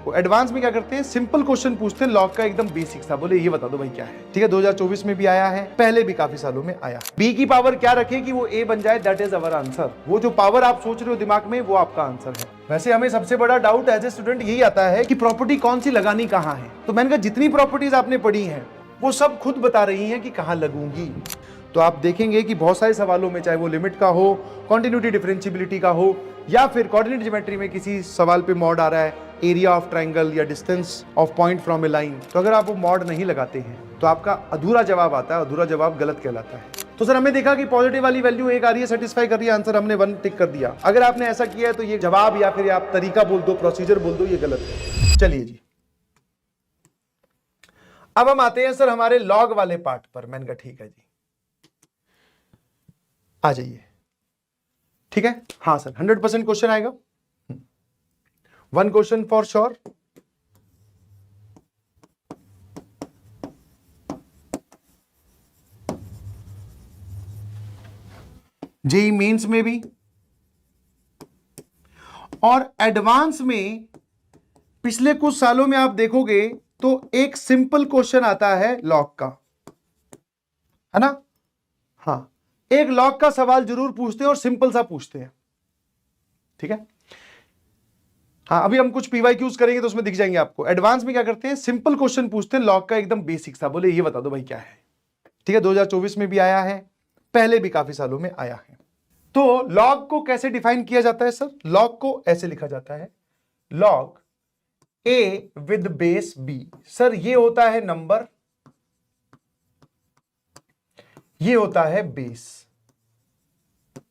आपको। एडवांस में क्या करते हैं, सिंपल क्वेश्चन पूछते हैं लॉग का एकदम बेसिक सा, बोले ये बता दो भाई क्या है। ठीक है, 2024 में भी आया है, पहले भी काफी सालों में आया। बी की पावर क्या रखे कि वो ए बन जाए, दैट इज अवर आंसर। वो जो पावर आप सोच रहे हो दिमाग में, वो आपका आंसर है। वैसे हमें सबसे बड़ा डाउट एज ए स्टूडेंट यही आता है कि प्रॉपर्टी कौन सी लगानी कहाँ है। तो मैंने कहा जितनी प्रॉपर्टीज आपने पढ़ी हैं वो सब खुद बता रही हैं कि कहाँ लगूंगी। तो आप देखेंगे कि बहुत सारे सवालों में, चाहे वो लिमिट का हो, कॉन्टिन्यूटी डिफरेंशियबिलिटी का हो, या फिर कोऑर्डिनेट ज्योमेट्री में किसी सवाल पे मॉड आ रहा है, एरिया ऑफ ट्रायंगल या distance of point from A line, तो अगर आप वो मॉड नहीं लगाते हैं तो आपका अधूरा जवाब आता है। अधूरा जवाब गलत कहलाता है। तो सर हमने देखा कि पॉजिटिव वाली वैल्यू एक आ रही है, सेटिस्फाई कर रही है, आंसर हमने 1 टिक कर दिया। अगर आपने ऐसा किया है तो ये जवाब या फिर आप तरीका बोल दो, प्रोसीजर बोल दो, ये गलत है। चलिए जी, अब हम आते हैं सर हमारे लॉग वाले पार्ट पर। मैंने कहा ठीक है जी, आ जाइए। ठीक है, हाँ सर 100% क्वेश्चन आएगा, 1 question for sure. JEE mains में भी और एडवांस में पिछले कुछ सालों में आप देखोगे तो एक सिंपल क्वेश्चन आता है लॉग का, है ना। हाँ, एक लॉग का सवाल जरूर पूछते हैं और सिंपल सा पूछते हैं। ठीक है, हाँ अभी हम कुछ पीवाईक्यूज करेंगे तो उसमें दिख जाएंगे आपको। एडवांस में क्या करते हैं, सिंपल क्वेश्चन पूछते हैं लॉग का एकदम बेसिक सा, बोले ये बता दो भाई क्या है। ठीक है, 2024 में भी आया है, पहले भी काफी सालों में आया है। तो लॉग को कैसे डिफाइन किया जाता है सर, लॉग को ऐसे लिखा जाता है, log A with base b. Sir ये होता है नंबर, ये होता है बेस।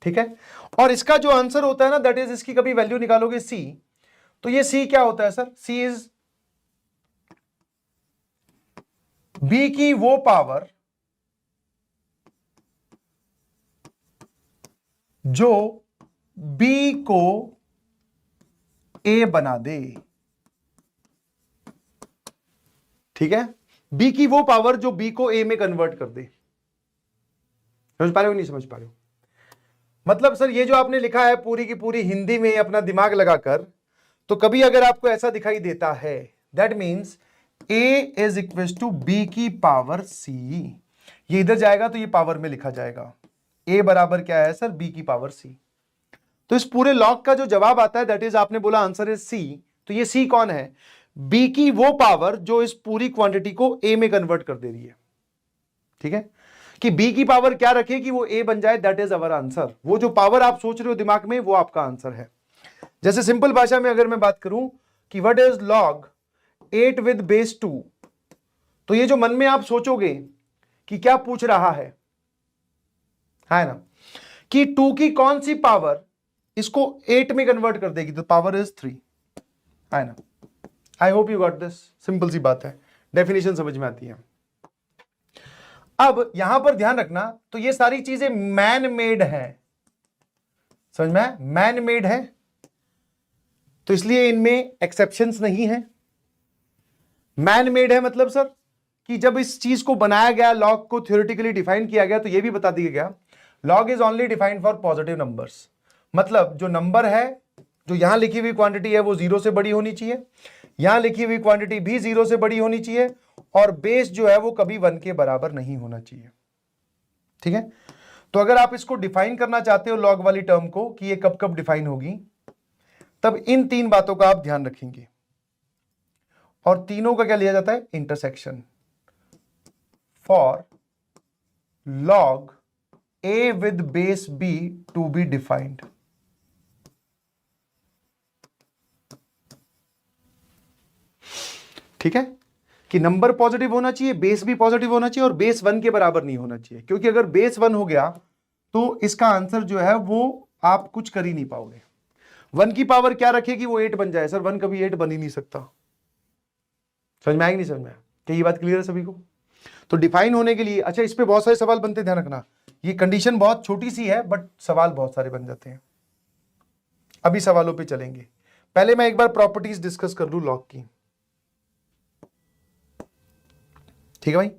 ठीक है, और इसका जो आंसर होता है ना, दैट इज, इसकी कभी वैल्यू निकालोगे सी, तो ये सी क्या होता है सर, सी इज बी की वो पावर जो बी को ए बना दे। ठीक है, बी की वो पावर जो बी को ए में कन्वर्ट कर दे। समझ पा रहे हो, नहीं समझ पा रहे हो? मतलब सर ये जो आपने लिखा है पूरी की पूरी हिंदी में अपना दिमाग लगाकर, तो कभी अगर आपको ऐसा दिखाई देता है, that means a is equal to b की पावर सी, ये इधर जाएगा तो ये पावर में लिखा जाएगा। ए बराबर क्या है सर, बी की पावर सी। तो इस पूरे लॉग का जो जवाब आता है, दैट इज, आपने बोला आंसर इज सी, तो ये सी कौन है, बी की वो पावर जो इस पूरी क्वांटिटी को ए में कन्वर्ट कर दे रही है। ठीक है, कि बी की पावर क्या रखे कि वो ए बन जाए, दैट इज अवर आंसर। वो जो पावर आप सोच रहे हो दिमाग में, वो आपका आंसर है। जैसे सिंपल भाषा में अगर मैं बात करूं कि what is log 8 with base 2, तो ये जो मन में आप सोचोगे कि क्या पूछ रहा है ना, कि 2 की कौन सी पावर इसको 8 में कन्वर्ट कर देगी, तो पावर इज 3, है ना। I hope you got this, simple सी बात है, डेफिनेशन समझ में आती है। अब यहां पर ध्यान रखना, तो ये सारी चीजें मैन मेड है, समझ में, मैन मेड है, तो इसलिए इनमें एक्सेप्शंस नहीं है। मैन मेड है मतलब सर कि जब इस चीज को बनाया गया, लॉग को थ्योरेटिकली डिफाइन किया गया, तो यह भी बता दिया गया log is only defined for positive numbers. मतलब जो नंबर है, जो यहां लिखी हुई क्वांटिटी है वो 0 से बड़ी होनी चाहिए, यहां लिखी हुई क्वांटिटी भी 0 से बड़ी होनी चाहिए, और बेस जो है वो कभी 1 के बराबर नहीं होना चाहिए। ठीक है, तो अगर आप इसको डिफाइन करना चाहते हो लॉग वाली टर्म को कि ये कब कब डिफाइन होगी, तब इन 3 बातों का आप ध्यान रखेंगे। और तीनों का क्या लिया जाता है, intersection for log a with base b to be defined। ठीक है, कि नंबर पॉजिटिव होना चाहिए, बेस भी पॉजिटिव होना चाहिए, और बेस 1 के बराबर नहीं होना चाहिए, क्योंकि अगर बेस 1 हो गया तो इसका आंसर जो है वो आप कुछ कर ही नहीं पाओगे। 1 की पावर क्या रखेगी, वो 8 बन जाए। सर 1 कभी 8 बन ही नहीं सकता। समझ में आएगी, नहीं समझ में आया, क्या ये बात क्लियर है सभी को? तो डिफाइन होने के लिए, अच्छा इस पे बहुत सारे सवाल बनते, ध्यान रखना, ये कंडीशन बहुत छोटी सी है बट सवाल बहुत सारे बन जाते हैं। अभी सवालों पे चलेंगे, पहले मैं एक बार प्रॉपर्टीज डिस्कस कर लूं लॉग की। ठीक है भाई,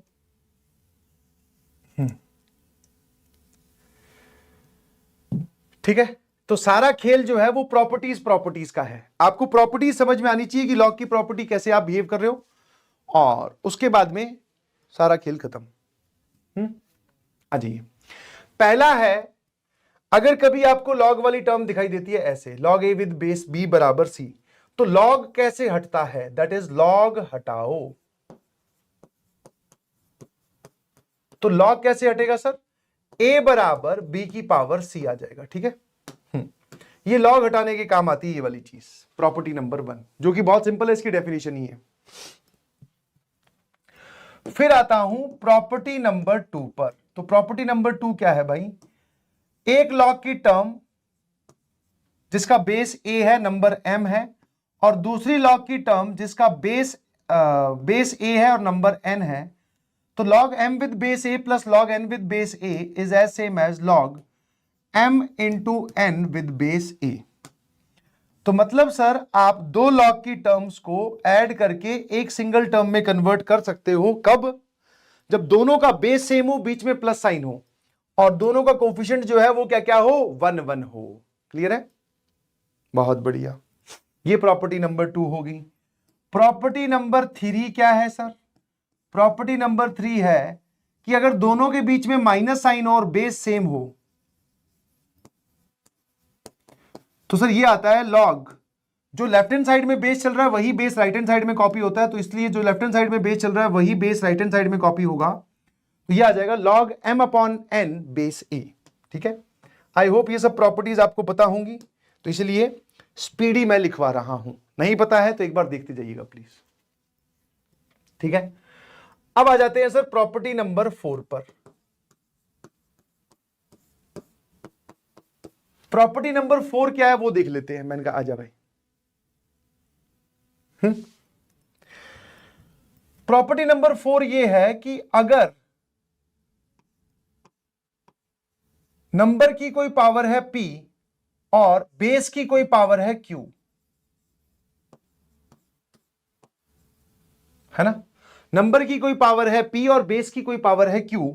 ठीक है, तो सारा खेल जो है वो प्रॉपर्टीज का है। आपको प्रॉपर्टीज समझ में आनी चाहिए कि लॉग की प्रॉपर्टी कैसे आप बिहेव कर रहे हो, और उसके बाद में सारा खेल खत्म। आ जाइए, पहला है, अगर कभी आपको लॉग वाली टर्म दिखाई देती है ऐसे, log A with base b बराबर सी, तो लॉग कैसे हटता है, दैट इज लॉग हटाओ। तो लॉग कैसे हटेगा सर, a बराबर b की पावर c आ जाएगा, ठीक है। ये लॉग हटाने के काम आती है ये वाली चीज, प्रॉपर्टी नंबर 1, जो कि बहुत सिंपल है, इसकी डेफिनेशन ही है। फिर आता हूं प्रॉपर्टी नंबर 2 पर। तो प्रॉपर्टी नंबर 2 क्या है भाई, एक लॉग की टर्म जिसका बेस a है, नंबर m है, और दूसरी लॉग की टर्म जिसका बेस a है और नंबर n है, तो log m with base a plus log n with base a is as same as log m into n with base a। तो मतलब सर आप दो लॉग की टर्म्स को ऐड करके एक सिंगल टर्म में कन्वर्ट कर सकते हो, कब, जब दोनों का बेस सेम हो, बीच में प्लस साइन हो, और दोनों का कोफिशिएंट जो है वो क्या क्या हो, 1 1 हो। क्लियर है, बहुत बढ़िया। ये प्रॉपर्टी नंबर 2 होगी। प्रॉपर्टी नंबर 3 क्या है सर, प्रॉपर्टी नंबर 3 है कि अगर दोनों के बीच में माइनस साइन और बेस सेम हो, तो सर ये आता है लॉग, जो लेफ्ट हैंड साइड में बेस चल रहा है वही बेस राइट हैंड साइड में कॉपी होता है, तो इसलिए जो लेफ्ट हैंड साइड में बेस चल रहा है वही बेस राइट हैंड साइड में कॉपी होगा, तो ये आ जाएगा log m upon n base a। ठीक है, आई होप ये सब प्रॉपर्टीज आपको पता होंगी, तो इसलिए स्पीडी मैं लिखवा रहा हूं, नहीं पता है तो एक बार देखते जाइएगा प्लीज। ठीक है, अब आ जाते हैं सर प्रॉपर्टी नंबर 4 पर। प्रॉपर्टी नंबर 4 क्या है वो देख लेते हैं। मैंने कहा आजा भाई। प्रॉपर्टी नंबर 4 ये है कि अगर नंबर की कोई पावर है p और बेस की कोई पावर है q, है ना, नंबर की कोई पावर है p और बेस की कोई पावर है q,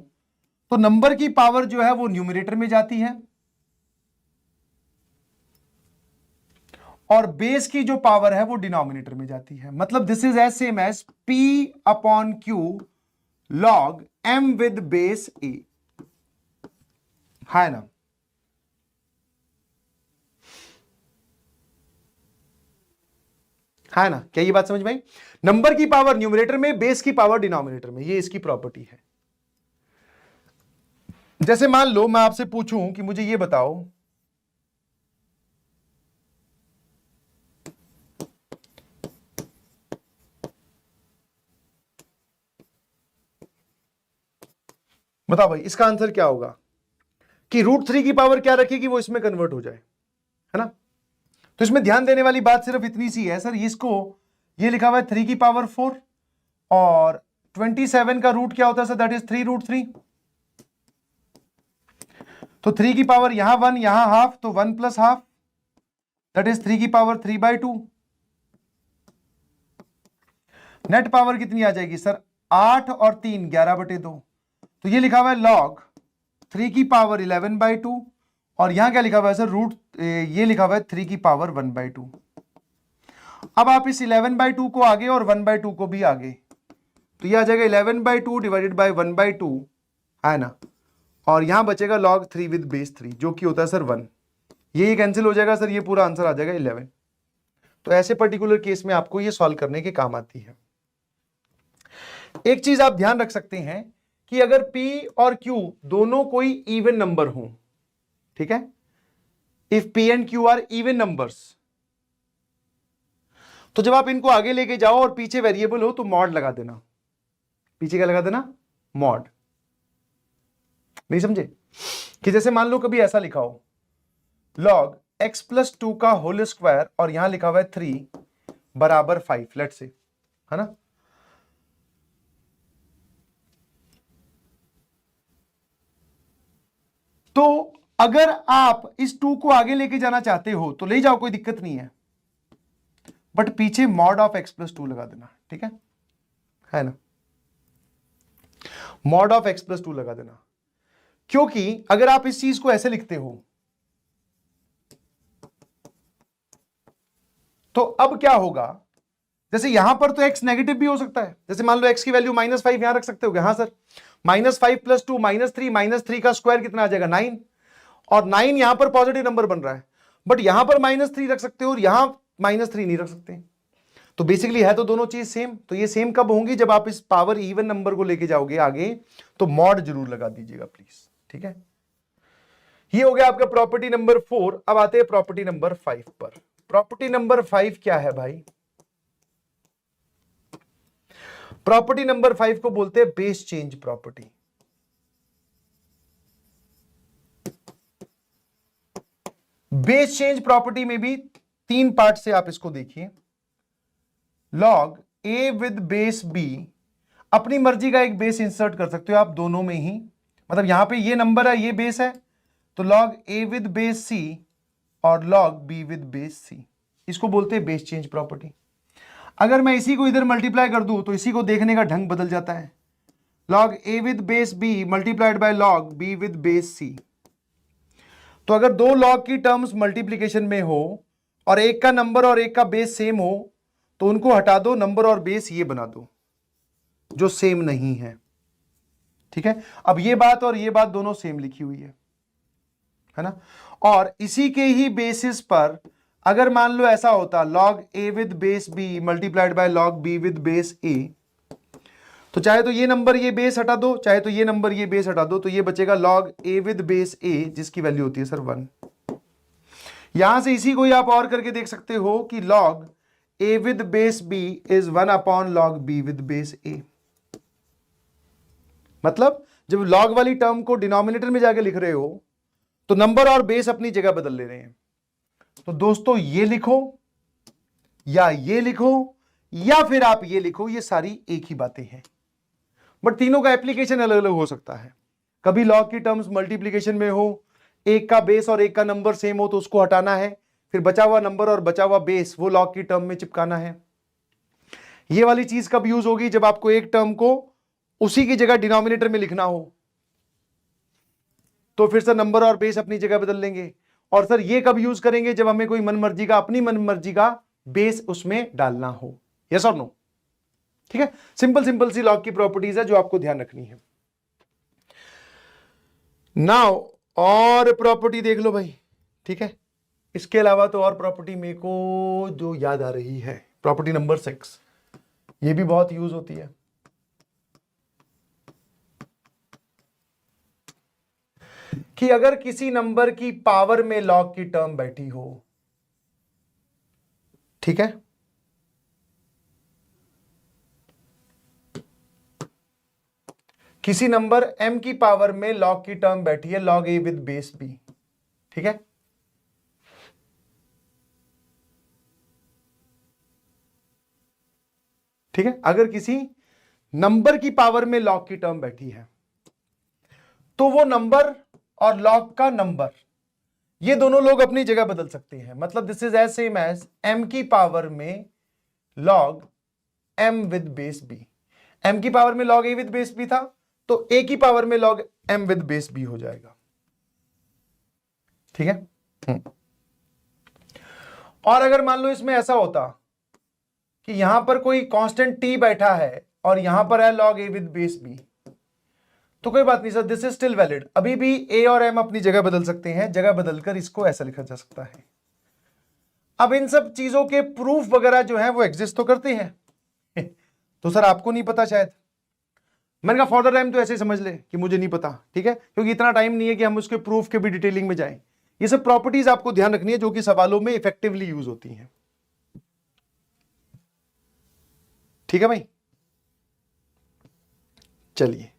तो नंबर की पावर जो है वो न्यूमरेटर में जाती है और बेस की जो पावर है वो डिनोमिनेटर में जाती है। मतलब this is as same as p upon q log m with base a, है ना। है ना, क्या ये बात समझ में आई, नंबर की पावर न्यूमरेटर में, बेस की पावर डिनोमिनेटर में, ये इसकी प्रॉपर्टी है। जैसे मान लो मैं आपसे पूछूं कि मुझे ये बताओ, बताओ भाई इसका आंसर क्या होगा, कि √3 की पावर क्या रखेगी वो इसमें कन्वर्ट हो जाए, है ना। तो इसमें ध्यान देने वाली बात सिर्फ इतनी सी है सर, इसको ये लिखा हुआ है 3 की पावर 4 और 27 का रूट क्या होता है सर, दैट इज 3√3। तो 3 की पावर यहां 1 यहां हाफ, तो 1 प्लस हाफ, दैट इज 3 की पावर 3/2। नेट पावर कितनी आ जाएगी सर, 8 और 3 11/2। तो ये लिखा हुआ है लॉग 3 की पावर 11/2 और यहां क्या लिखा हुआ है सर, ये लिखा हुआ है 3 की पावर 1/2। अब आप इस 11/2 को आगे और 1/2 को भी आगे, तो ये आ जाएगा 11/2 डिवाइडेड बाय 1/2, है ना, और यहां बचेगा log 3 विद बेस 3 जो कि होता है सर 1। ये कैंसिल हो जाएगा सर, ये पूरा आंसर आ जाएगा 11। तो ऐसे पर्टिकुलर केस में आपको ये सॉल्व करने के काम आती है। एक चीज आप ध्यान रख सकते हैं कि अगर p और q दोनों कोई इवन नंबर हो, ठीक है, if p and q are even numbers, तो जब आप इनको आगे लेके जाओ और पीछे वेरिएबल हो तो मॉड लगा देना। पीछे क्या लगा देना, मॉड। नहीं समझे, कि जैसे मान लो कभी ऐसा लिखा हो log x प्लस 2 का होल स्क्वायर और यहां लिखा हुआ है 3 बराबर 5, लेट से, है ना। तो अगर आप इस 2 को आगे लेके जाना चाहते हो तो ले जाओ, कोई दिक्कत नहीं है, बट पीछे मॉड ऑफ x प्लस 2 लगा देना, ठीक है ना, मॉड ऑफ x प्लस 2 लगा देना। क्योंकि अगर आप इस चीज को ऐसे लिखते हो तो अब क्या होगा, जैसे यहां पर तो x नेगेटिव भी हो सकता है, जैसे मान लो x की वैल्यू -5 यहां रख सकते हो क्या? हाँ सर, -5 + 2 -3 का स्क्वायर कितना आ जाएगा 9, और 9 यहां पर पॉजिटिव नंबर बन रहा है, बट यहां पर -3 रख सकते हो और यहां -3 नहीं रख सकते। तो बेसिकली है तो दोनों चीज सेम। तो ये सेम कब होंगी? जब आप इस पावर इवन नंबर को लेके जाओगे आगे, तो मॉड जरूर लगा दीजिएगा प्लीज, ठीक है। ये हो गया आपका प्रॉपर्टी नंबर 4। अब आते हैं प्रॉपर्टी नंबर 5 पर। प्रॉपर्टी नंबर 5 क्या है भाई? प्रॉपर्टी नंबर 5 को बोलते हैं base change property. Base change property में भी 3 पार्ट से आप इसको देखिए। Log A with base b, अपनी मर्जी का एक बेस इंसर्ट कर सकते हो आप दोनों में ही, मतलब यहां पे ये नंबर है, ये बेस है, तो लॉग ए विद बेस सी और लॉग बी विद बेस सी, इसको बोलते हैं बेस चेंज प्रॉपर्टी। अगर मैं इसी को इधर मल्टीप्लाई कर दूं तो इसी को देखने का ढंग बदल जाता है। Log A with base B multiplied by log B with base C. तो अगर दो लॉग की टर्म्स मल्टीप्लीकेशन में हो और एक का नंबर और एक का बेस सेम हो, तो उनको हटा दो, नंबर और बेस ये बना दो जो सेम नहीं है, ठीक है। अब ये बात और ये बात दोनों सेम लिखी हुई है ना। और इसी के ही बेसिस पर अगर मान लो ऐसा होता log A with base B multiplied by log B with base ए, तो चाहे तो ये नंबर ये बेस हटा दो, चाहे तो ये नंबर ये बेस हटा दो, तो ये बचेगा लॉग ए विद बेस ए, जिसकी वैल्यू होती है सर 1। यहां से इसी को ही आप और करके देख सकते हो कि log A with base B is 1 log B with base A. मतलब जब लॉग वाली टर्म को डिनोमिनेटर में जाके लिख रहे हो तो नंबर और बेस अपनी जगह बदल ले रहे हैं। तो दोस्तों ये लिखो या ये लिखो या फिर आप ये लिखो, ये सारी एक ही बातें हैं, बट तीनों का एप्लीकेशन अलग अलग हो सकता है। कभी लॉग की टर्म्स मल्टीप्लीकेशन में हो, एक का बेस और एक का नंबर सेम हो तो उसको हटाना है, फिर बचा हुआ नंबर और बचा हुआ बेस वो लॉग की टर्म में चिपकाना है। ये वाली चीज कब यूज होगी? जब आपको एक टर्म को उसी की जगह डिनोमिनेटर में लिखना हो, तो फिर सर नंबर और बेस अपनी जगह बदल लेंगे। और सर ये कब यूज करेंगे? जब हमें कोई मनमर्जी का, अपनी मनमर्जी का बेस उसमें डालना हो। यस और नो? ठीक है, सिंपल सिंपल सी लॉग की प्रॉपर्टीज है जो आपको ध्यान रखनी है। नाउ और प्रॉपर्टी देख लो भाई, ठीक है। इसके अलावा तो और प्रॉपर्टी मेरे को जो याद आ रही है, प्रॉपर्टी नंबर 6, ये भी बहुत यूज होती है। कि अगर किसी नंबर की पावर में लॉग की टर्म बैठी हो, ठीक है, किसी नंबर m की पावर में लॉग की टर्म बैठी है log a with base b, ठीक है, ठीक है। अगर किसी नंबर की पावर में लॉग की टर्म बैठी है तो वो नंबर और लॉग का नंबर ये दोनों लोग अपनी जगह बदल सकते हैं। मतलब this is as same as m की पावर में log m with base b। m की पावर में log a with base b था, तो a की पावर में log m with base b हो जाएगा, ठीक है। और अगर मान लो इसमें ऐसा होता कि यहां पर कोई कांस्टेंट t बैठा है और यहां पर है log a with base b, तो कोई बात नहीं sir, this is still valid. अभी भी a और m अपनी जगह बदल सकते हैं, जगह बदलकर इसको ऐसा लिखा जा सकता है। अब इन सब चीजों के प्रूफ वगैरह जो है वो एग्जिस्ट तो करते हैं तो सर आपको नहीं पता शायद, मैंने कहा फॉर द टाइम तो ऐसे समझ ले कि मुझे नहीं पता, ठीक है, क्योंकि इतना टाइम नहीं है कि हम उसके प्रूफ के भी डिटेलिंग में जाएं। ये सब प्रॉपर्टीज आपको ध्यान रखनी है जो कि सवालों में इफेक्टिवली यूज होती हैं, ठीक है भाई। चलिए,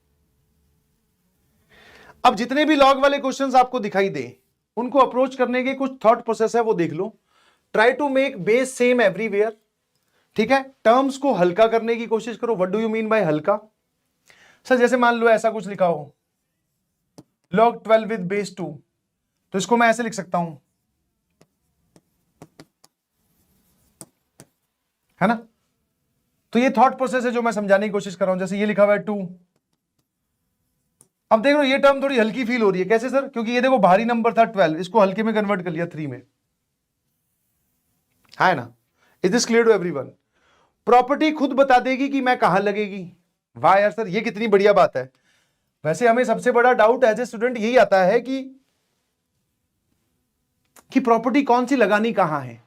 अब जितने भी लॉग वाले क्वेश्चंस आपको दिखाई दे उनको अप्रोच करने के कुछ थॉट प्रोसेस है वो देख लो। Try to make base same everywhere, ठीक है। टर्म्स को हल्का करने की कोशिश करो। What do you mean by हल्का? सर जैसे मान लो ऐसा कुछ लिखा हो log 12 विद बेस 2, तो इसको मैं ऐसे लिख सकता हूं, है ना। तो ये थॉट प्रोसेस है जो मैं समझाने की कोशिश कर रहा हूं। जैसे ये लिखा हुआ है 2, अब देख लो ये टर्म थोड़ी हल्की फील हो रही है। कैसे सर? क्योंकि ये देखो भारी नंबर था 12, इसको हल्के में कन्वर्ट कर लिया 3 में, है ना। Is this clear to everyone? Property खुद बता देगी कि मैं कहां लगेगी। वाह यार सर, ये कितनी बढ़िया बात है। वैसे हमें सबसे बड़ा डाउट एज ए स्टूडेंट यही आता है कि प्रॉपर्टी कौन सी लगानी कहां है।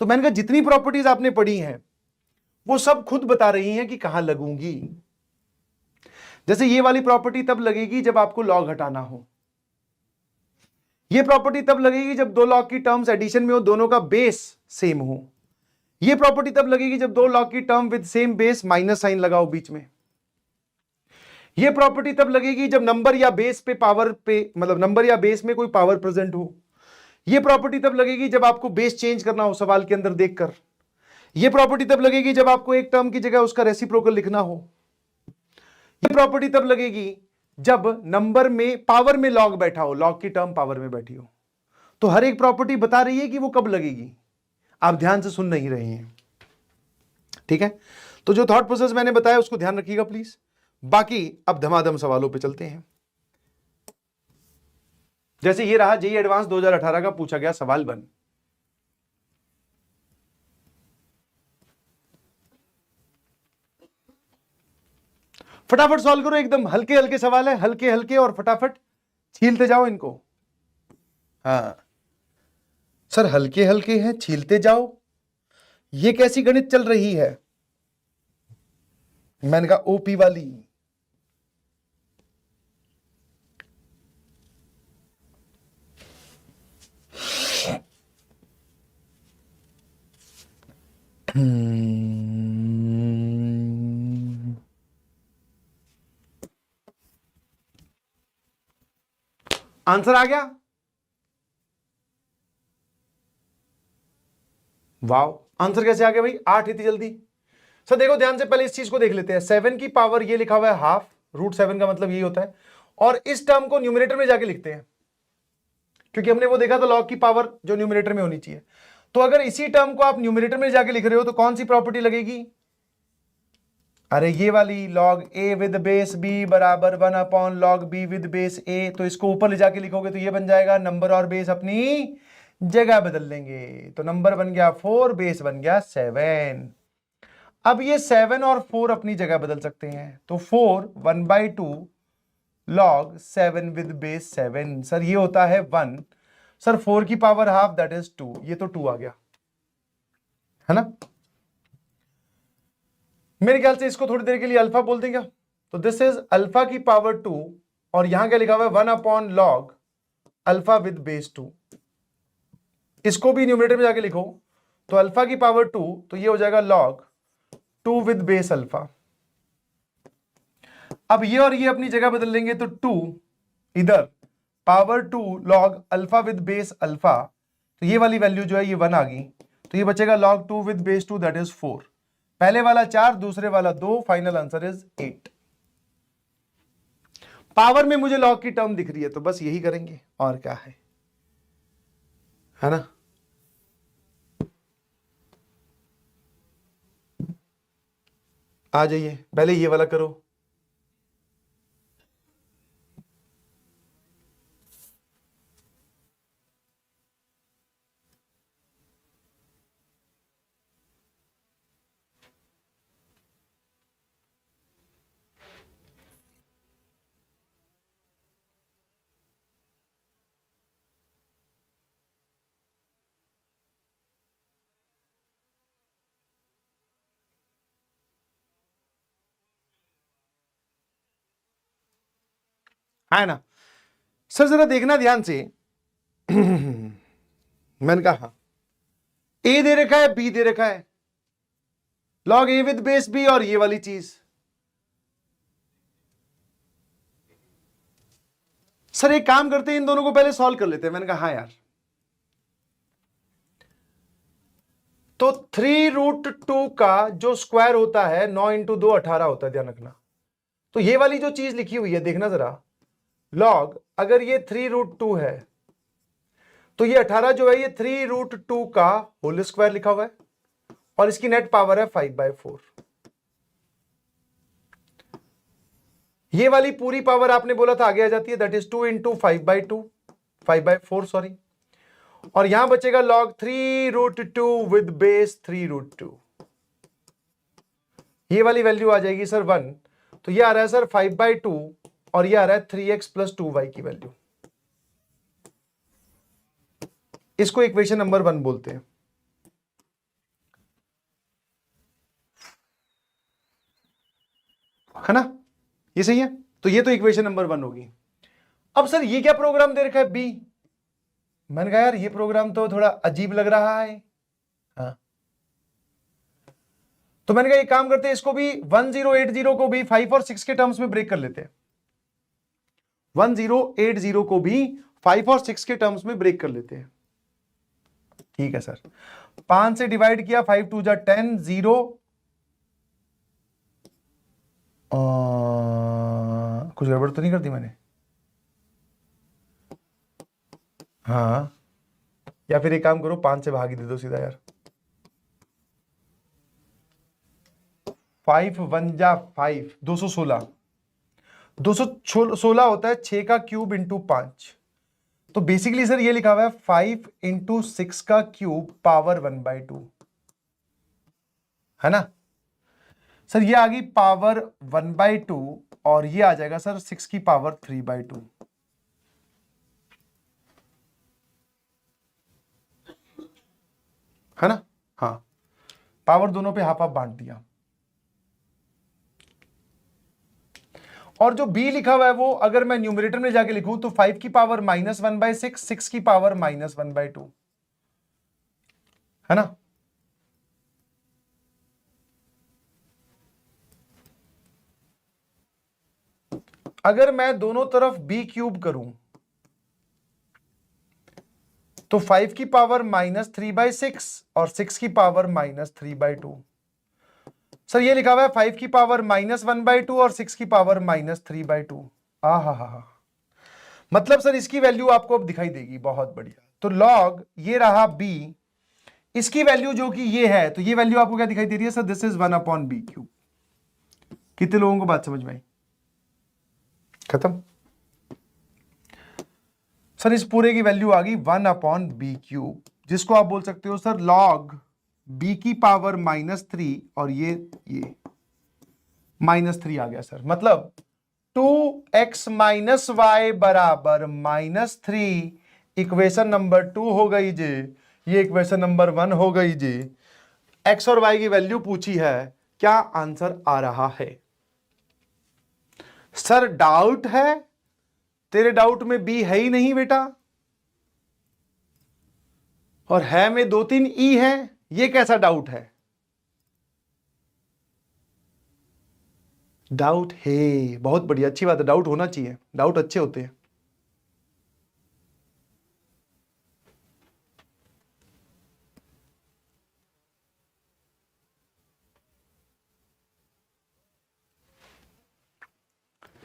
तो मैंने कहा जितनी प्रॉपर्टीज आपने पढ़ी हैं वो सब खुद बता रही हैं कि कहां लगूंगी। जैसे ये वाली प्रॉपर्टी तब लगेगी जब आपको लॉग हटाना हो, ये प्रॉपर्टी तब लगेगी जब दो लॉग की टर्म्स एडिशन में हो, दोनों का बेस सेम हो, ये प्रॉपर्टी तब लगेगी जब दो लॉग की term with same base minus sign लगाओ बीच में, ये प्रॉपर्टी तब लगेगी जब नंबर या बेस पे पावर पे मतलब नंबर या बेस में कोई पावर प्रेजेंट हो, ये प्रॉपर्टी तब लगेगी जब आपको बेस चेंज करना हो सवाल के अंदर देखकर, ये प्रॉपर्टी तब लगेगी जब आपको एक टर्म की जगह उसका रेसिप्रोकल लिखना हो, ये प्रॉपर्टी तब लगेगी जब नंबर में पावर में लॉग बैठा हो, लॉग की टर्म पावर में बैठी हो। तो हर एक प्रॉपर्टी बता रही है कि वो कब लगेगी। आप ध्यान से सुन नहीं रहे हैं, ठीक है? तो जो थॉट प्रोसेस मैंने बताया उसको ध्यान रखिएगा प्लीज। बाकी अब धमाधम सवालों पे चलते हैं। जैसे ये रहा जेईई एडवांस 2018 का पूछा गया सवाल 1। फटाफट सॉल्व करो, एकदम हल्के हल्के सवाल है, हल्के हल्के, और फटाफट छीलते जाओ इनको। हाँ सर, हल्के हल्के हैं, छीलते जाओ। ये कैसी गणित चल रही है? मैंने कहा ओपी वाली। आंसर आ गया? वाओ, आंसर कैसे आ गया भाई? 8 इतनी जल्दी? सर देखो ध्यान से, पहले इस चीज को देख लेते हैं। 7 की पावर ये लिखा हुआ है हाफ, √7 का मतलब यही होता है, और इस टर्म को न्यूमरेटर में जाके लिखते हैं, क्योंकि हमने वो देखा था लॉग की पावर जो न्यूमरेटर में होनी चाहिए। तो अगर इसी टर्म को आप न्यूमरेटर में जाके लिख रहे हो तो कौन सी प्रॉपर्टी लगेगी? अरे ये वाली, log A with base b बराबर 1 log b विद बेस ए। तो इसको ऊपर ले जाके लिखोगे तो ये बन जाएगा, नंबर और बेस अपनी जगह बदल लेंगे। तो नंबर बन गया 4, बेस बन गया 7। अब ये 7 और 4 अपनी जगह बदल सकते हैं, तो 4 1/2 log 7 विद बेस 7। सर ये होता है 1। सर 4 की पावर हाफ दैट इज 2, ये तो 2 आ गया है ना। मेरे ख्याल से इसको थोड़ी देर के लिए अल्फा बोल देंगे। तो दिस इज अल्फा की पावर 2, और यहां क्या लिखा हुआ है 1 log अल्फा विद बेस 2। इसको भी न्यूमरेटर में जाके लिखो तो अल्फा की पावर 2, तो ये हो जाएगा log 2 विद बेस अल्फा। अब ये और ये अपनी जगह बदल लेंगे तो 2 इधर, power 2 log alpha with base alpha, तो ये वाली वैल्यू जो है ये 1 आ गई, तो ये बचेगा log 2 with base 2 that is 4। पहले वाला 4, दूसरे वाला 2, फाइनल आंसर इज 8। पावर में मुझे लॉग की टर्म दिख रही है तो बस यही करेंगे, और क्या है ना। आ जाइए, पहले ये वाला करो। है ना सर, जरा देखना ध्यान से। मैंने कहा ए दे रखा है, बी दे रखा है, log A with base b, और ये वाली चीज। सर एक काम करते हैं, इन दोनों को पहले सॉल्व कर लेते हैं। मैंने कहा हाँ यार। तो 3√2 का जो स्क्वायर होता है 9 × 2 18 होता है, ध्यान रखना। तो ये वाली जो चीज लिखी हुई है देखना जरा, लॉग अगर ये 3√2 है तो ये 18 जो है ये 3√2 का होल स्क्वायर लिखा हुआ है, और इसकी नेट पावर है 5/4। ये वाली पूरी पावर आपने बोला था आगे आ जाती है, दैट इज 2 × 5/2 5/4 सॉरी। और यहां बचेगा log 3√2 विद बेस 3√2। ये वाली वैल्यू आ जाएगी सर 1, तो ये आ रहा है सर 5/2 और ये आ रहा है 3x + 2y की वैल्यू। इसको इक्वेशन नंबर 1 बोलते हैं, है ना? ये सही है, तो ये तो इक्वेशन नंबर 1 होगी। अब सर ये क्या प्रोग्राम दे रखा है बी? मैंने कहा यार ये प्रोग्राम तो थोड़ा अजीब लग रहा है। हाँ, तो मैंने कहा एक काम करते हैं, इसको भी 1080 को भी 5 और 6 के टर्म्स में ब्रेक कर लेते हैं। 1080 को भी 5 और 6 के टर्म्स में ब्रेक कर लेते हैं। ठीक है सर, 5 से डिवाइड किया, 5 2 जा 10, 0 कुछ गड़बड़ तो नहीं कर दी मैंने? हाँ, या फिर एक काम करो 5 से भाग ही दे दो सीधा यार। 5 1 जा 5, 216। 216 होता है 6 का क्यूब इंटू 5। तो बेसिकली सर ये लिखा हुआ है 5 इंटू 6 का क्यूब पावर 1/2, है ना? सर ये आ गई पावर 1/2 और ये आ जाएगा सर 6 की पावर 3/2, है ना? हाँ, पावर दोनों पे हाफ हाफ बांट दिया। और जो b लिखा हुआ है वो अगर मैं न्यूमरेटर में जाके लिखूं तो 5 की पावर -1/6, 6 की पावर -1/2, है ना? अगर मैं दोनों तरफ b क्यूब करूं तो 5 की पावर -3/6 और 6 की पावर -3/2। सर ये लिखा हुआ है 5 की पावर -1/2 और 6 की पावर -3/2। हा, मतलब सर इसकी वैल्यू आपको अब दिखाई देगी, बहुत बढ़िया। तो लॉग ये रहा b, इसकी वैल्यू जो कि ये है, तो ये वैल्यू आपको क्या दिखाई दे रही है सर? This is 1/b³। कितने लोगों को बात समझ में आई? खत्म। सर इस पूरे की वैल्यू आ गई 1/b³, जिसको आप बोल सकते हो सर लॉग b की पावर -3 और ये -3 आ गया सर। मतलब 2x - y बराबर -3 इक्वेशन नंबर 2 हो गई जी। ये इक्वेशन नंबर 1 हो गई जी। x और y की वैल्यू पूछी है, क्या आंसर आ रहा है? सर डाउट है? तेरे डाउट में b है ही नहीं बेटा, और है में 2-3 ई है। ये कैसा डाउट है? डाउट है, बहुत बढ़िया, अच्छी बात है, डाउट होना चाहिए, डाउट अच्छे होते हैं।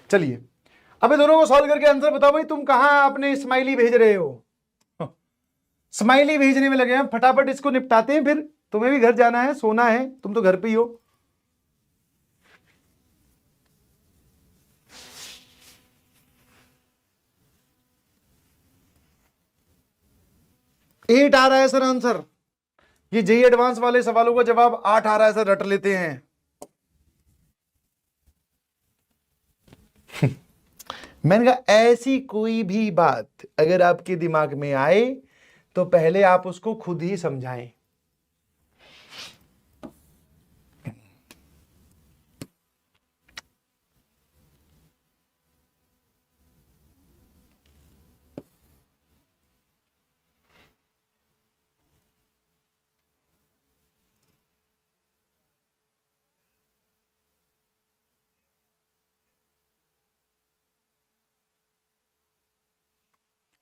चलिए अबे दोनों को सॉल्व करके आंसर बताओ भाई। तुम कहां अपने स्माइली भेज रहे हो? स्माइली भेजने में लगे हैं, फटाफट इसको निपटाते हैं, फिर तुम्हें भी घर जाना है, सोना है, तुम तो घर पे ही हो। एट आ रहा है सर आंसर। ये जेई एडवांस वाले सवालों का जवाब 8 आ रहा है सर, रट लेते हैं। मैंने कहा ऐसी कोई भी बात अगर आपके दिमाग में आए तो पहले आप उसको खुद ही समझाएं।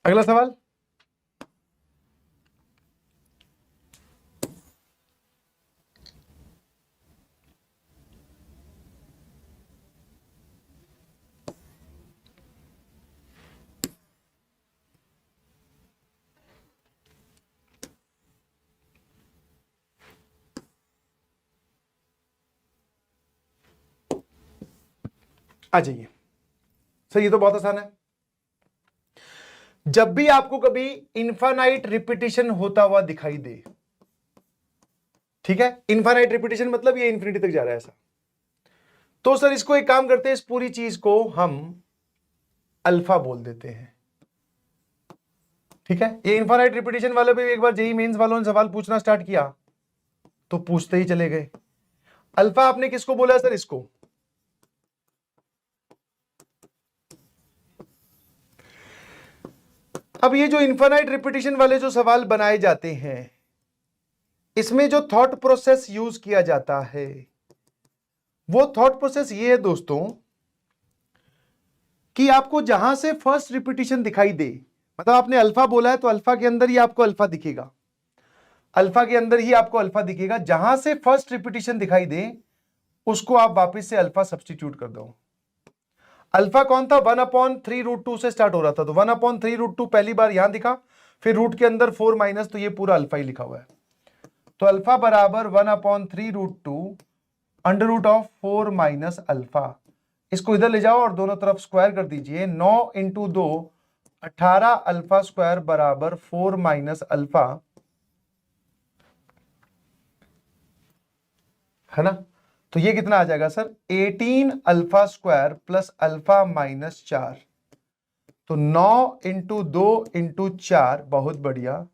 अगला सवाल। आ जाइए सर, ये तो बहुत आसान है। जब भी आपको कभी इनफाइनाइट रिपीटिशन होता हुआ दिखाई दे, ठीक है, इनफाइनाइट रिपीटिशन मतलब ये इंफिनिटी तक जा रहा है ऐसा, तो सर इसको एक काम करते हैं, इस पूरी चीज को हम अल्फा बोल देते हैं। ठीक है, ये इनफाइनाइट रिपीटिशन वाले भी एक बार जेईई मेंस वालों ने सवाल पूछना स्टार्ट किया तो पूछते ही चले गए। अल्फा आपने किसको बोला सर? इसको। अब ये जो इनफाइनाइट रिपीटिशन वाले जो सवाल बनाए जाते हैं, इसमें जो थॉट प्रोसेस यूज किया जाता है वो थॉट प्रोसेस ये है दोस्तों कि आपको जहां से फर्स्ट रिपीटिशन दिखाई दे, मतलब आपने अल्फा बोला है तो अल्फा के अंदर ही आपको अल्फा दिखेगा, अल्फा के अंदर ही आपको अल्फा दिखेगा, जहां से फर्स्ट रिपीटिशन दिखाई दे उसको आप वापस से अल्फा सब्स्टिट्यूट कर दो। अल्फा कौन था? 1/3√2 से स्टार्ट हो रहा था, तो 1/3√2 पहली बार यहां दिखा, फिर रूट के अंदर 4 माइनस, तो ये पूरा अल्फा ही लिखा हुआ है। तो अल्फा बराबर 1/3√2 √4 माइनस अल्फा। इसको इधर ले जाओ और दोनों तरफ स्क्वायर कर दीजिए। 9 × 2 18 अल्फा स्क्वायर बराबर 4 माइनस अल्फा, है ना? तो ये कितना आ जाएगा sir? 18 alpha square plus alpha minus 4। तो 9 × 2 × 4, बहुत बढ़िया,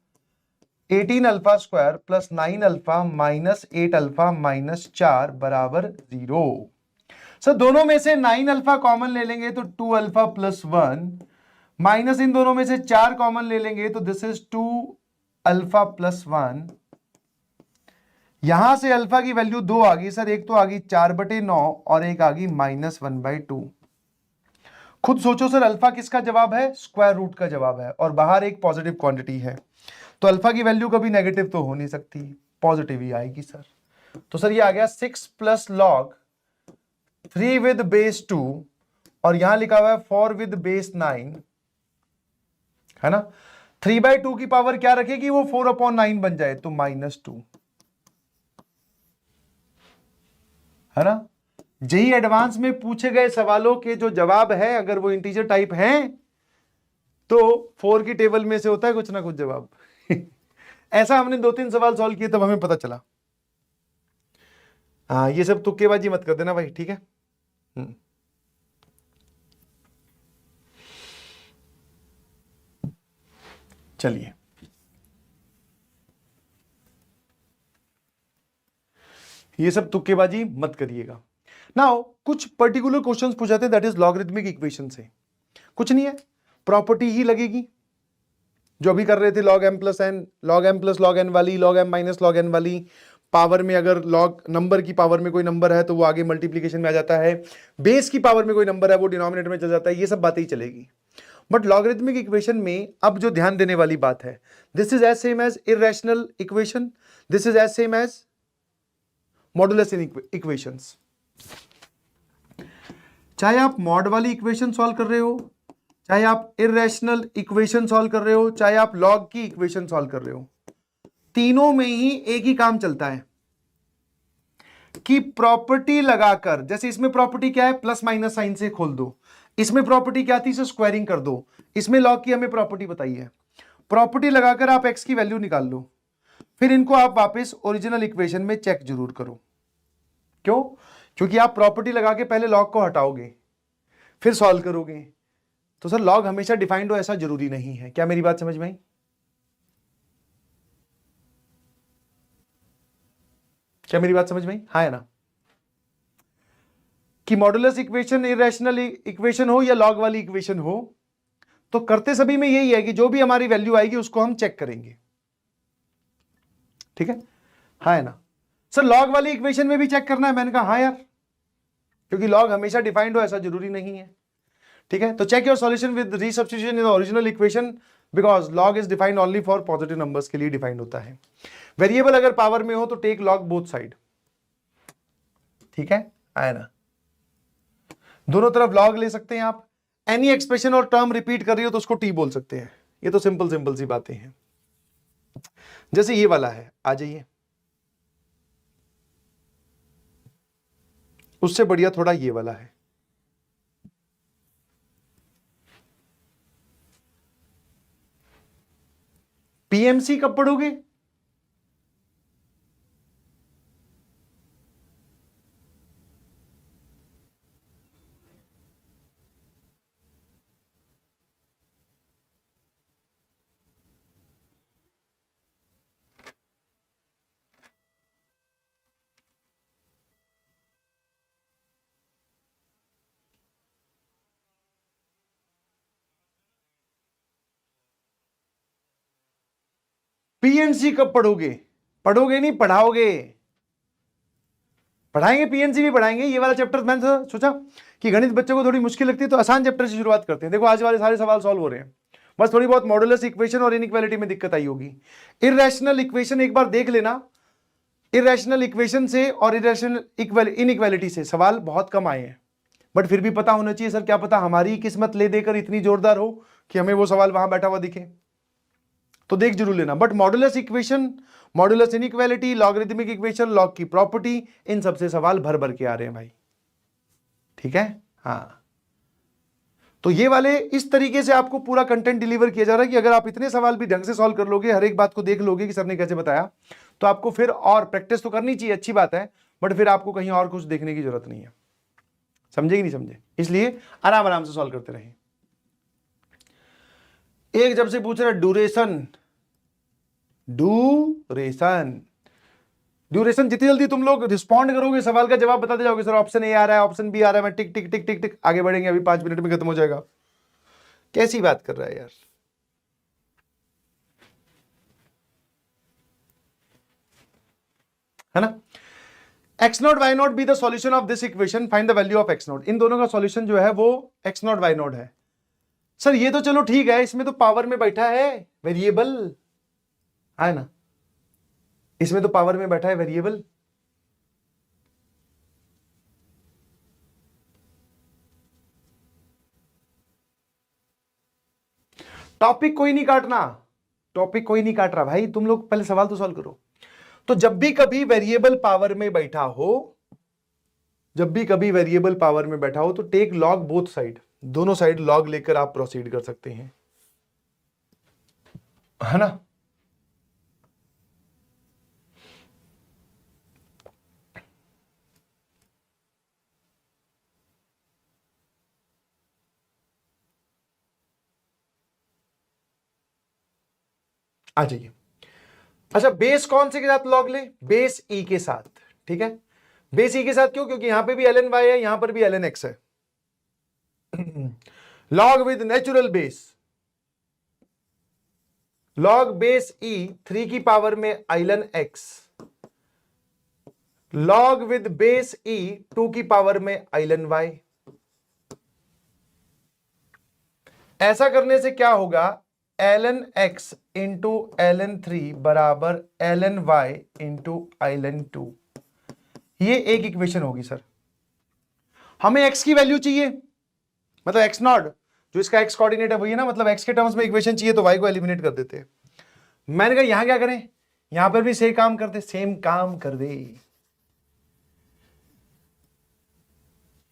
18 alpha square plus 9 alpha minus 8 alpha minus 4 बराबर 0। सर दोनों में से 9 अल्फा कॉमन ले लेंगे तो 2 अल्फा प्लस 1, माइनस इन दोनों में से 4 कॉमन ले लेंगे तो दिस इज 2 अल्फा प्लस 1। यहां से अल्फा की वैल्यू 2 आ गई सर, एक तो आ गई 4/9 और एक आ गई -1/2। खुद सोचो सर, अल्फा किसका जवाब है? स्क्वायर रूट का जवाब है, और बाहर एक पॉजिटिव क्वांटिटी है, तो अल्फा की वैल्यू कभी नेगेटिव तो हो नहीं सकती, पॉजिटिव ही आएगी सर। तो सर ये आ गया 6 प्लस लॉग 3 विद बेस 2, और यहां लिखा हुआ है 4 विद बेस 9, है ना? 3/2 की पावर क्या रखेगी? वो 4/9 बन जाए तो -2, है ना? जेईई एडवांस में पूछे गए सवालों के जो जवाब है, अगर वो इंटीजर टाइप हैं तो 4 की टेबल में से होता है कुछ ना कुछ जवाब। ऐसा हमने 2-3 सवाल सॉल्व किए तब हमें पता चला। हाँ, ये सब तुक्केबाजी मत कर देना भाई, ठीक है? चलिए, ये सब तुक्केबाजी मत करिएगा। नाउ कुछ पर्टिकुलर क्वेश्चंस पूछाते हैं, दैट इज लॉगरिथमिक इक्वेशन से। कुछ नहीं है, प्रॉपर्टी ही लगेगी जो अभी कर रहे थे, log m plus n, log m plus log n वाली, log m minus log n वाली। पावर में अगर लॉग नंबर की पावर में कोई नंबर है तो वो आगे मल्टीप्लीकेशन में आ जाता है, बेस की पावर में कोई नंबर है वो डिनोमिनेटर में चल जाता है, ये सब बातें ही चलेगी। बट लॉगरिथमिक इक्वेशन में अब जो ध्यान देने वाली बात है, this is as same as irrational equation, this is as same as modulus equations. चाहे आप मॉड वाली इक्वेशन सॉल्व कर रहे हो, चाहे आप इररेशनल इक्वेशन सॉल्व कर रहे हो, चाहे आप लॉग की इक्वेशन सॉल्व कर रहे हो, तीनों में ही एक ही काम चलता है कि प्रॉपर्टी लगाकर, जैसे इसमें प्रॉपर्टी क्या है? प्लस माइनस साइन से खोल दो, इसमें प्रॉपर्टी क्या थी? इसे स्क्वायरिंग कर दो। इसमें लॉग की हमें प्रॉपर्टी बताई है, प्रॉपर्टी लगाकर आप एक्स की वैल्यू निकाल लो, फिर इनको आप वापस ओरिजिनल इक्वेशन में चेक जरूर करो। क्यों? क्योंकि आप प्रॉपर्टी लगा के पहले लॉग को हटाओगे फिर सॉल्व करोगे, तो सर लॉग हमेशा डिफाइंड हो ऐसा जरूरी नहीं है। क्या मेरी बात समझ में आई? क्या मेरी बात समझ में आई? हाँ है ना? कि मॉडुलस इक्वेशन इररेशनल इक्वेशन हो या लॉग वाली इक्वेशन हो, तो करते सभी में यही है कि जो भी हमारी वैल्यू आएगी उसको हम चेक करेंगे। ठीक है? हाँ है ना? सर लॉग वाली इक्वेशन में भी चेक करना है? मैंने कहा हाँ यार, क्योंकि लॉग हमेशा डिफाइंड हो ऐसा जरूरी नहीं है। ठीक है, तो check your solution with resubstitution in original equation, because log is defined only for positive numbers के लिए डिफाइंड होता है। वेरिएबल अगर पावर में हो तो टेक लॉग बोथ साइड। ठीक है, आया ना? दोनों तरफ लॉग ले सकते हैं आप। एनी एक्सप्रेशन और टर्म रिपीट कर रही हो तो उसको टी बोल सकते हैं। ये तो सिंपल सिंपल सी बातें हैं। जैसे ये वाला है, आ जाइए, उससे बढ़िया थोड़ा ये वाला है। पीएमसी कब पढ़ोगे? पीएनसी कब पढ़ोगे? पढ़ोगे नहीं, पढ़ाओगे। पढ़ाएंगे, पीएनसी भी पढ़ाएंगे। ये वाला चैप्टर मैंने सोचा कि गणित बच्चों को थोड़ी मुश्किल लगती है तो आसान चैप्टर से शुरुआत करते हैं। देखो आज वाले सारे सवाल सॉल्व हो रहे हैं, बस थोड़ी बहुत मॉडुलस इक्वेशन और इनइक्वालिटी में दिक्कत आई होगी। इररेशनल इक्वेशन एक बार देख लेना। इररेशनल इक्वेशन से और इररेशनल इनइक्वालिटी से सवाल बहुत कम आए हैं, बट फिर भी पता होना चाहिए। सर क्या पता हमारी किस्मत ले देकर इतनी जोरदार हो कि हमें वो सवाल वहां बैठा हुआ दिखे, तो देख जरूर लेना। But modulus equation, modulus inequality, logarithmic equation, log की प्रॉपर्टी, इन सबसे सवाल भर भर के आ रहे हैं भाई, ठीक है। हाँ, तो ये वाले इस तरीके से आपको पूरा कंटेंट डिलीवर किया जा रहा है कि अगर आप इतने सवाल भी ढंग से सॉल्व कर लोगे, हर एक बात को देख लोगे कि सर ने कैसे बताया, तो आपको फिर और प्रैक्टिस तो करनी चाहिए, अच्छी बात है, बट फिर आपको कहीं और कुछ देखने की जरूरत नहीं है। समझे कि नहीं समझे? इसलिए आराम आराम से सॉल्व करते रहे। एक जब से पूछ रहा ड्यूरेशन, ड्यूरेशन जितनी जल्दी तुम लोग रिस्पॉन्ड करोगे, सवाल का जवाब बताते जाओगे, सर ऑप्शन ए आ रहा है, ऑप्शन बी आ रहा है, मैं टिक टिक टिक टिक टिक आगे बढ़ेंगे, अभी 5 मिनट में खत्म हो जाएगा। कैसी बात कर रहा है यार, है ना। X not Y not be the solution of this equation, find the value of X not. इन दोनों का सॉल्यूशन जो है वो एक्स नॉट वाई नॉट है। सर ये तो चलो ठीक है, इसमें तो पावर में बैठा है वेरिएबल, है ना, इसमें तो पावर में बैठा है वेरिएबल। टॉपिक कोई नहीं काटना, टॉपिक कोई नहीं काट रहा भाई, तुम लोग पहले सवाल तो सॉल्व करो। तो जब भी कभी वेरिएबल पावर में बैठा हो, जब भी कभी वेरिएबल पावर में बैठा हो, तो टेक लॉग बोथ साइड, दोनों साइड लॉग लेकर आप प्रोसीड कर सकते हैं, है ना। आ जाइए। अच्छा, बेस कौन से के साथ लॉग ले? बेस ई के साथ, ठीक है। बेस ई के साथ क्यों? क्योंकि यहां पे भी ln y है, यहां पर भी ln x है। Log with natural base, log base E 3 की पावर में ln x, log with base E 2 की पावर में ln y। ऐसा करने से क्या होगा? ln x इंटू ln 3 बराबर ln y इंटू ln 2। ये एक इक्वेशन होगी सर। हमें x की वैल्यू चाहिए, मतलब x नॉट, जो इसका x कोऑर्डिनेट है वही है ना, मतलब x के टर्म्स में इक्वेशन चाहिए, तो y को एलिमिनेट कर देते हैं। मैंने कहा यहां क्या करें, यहां पर भी सेम काम करते, सेम काम कर दे,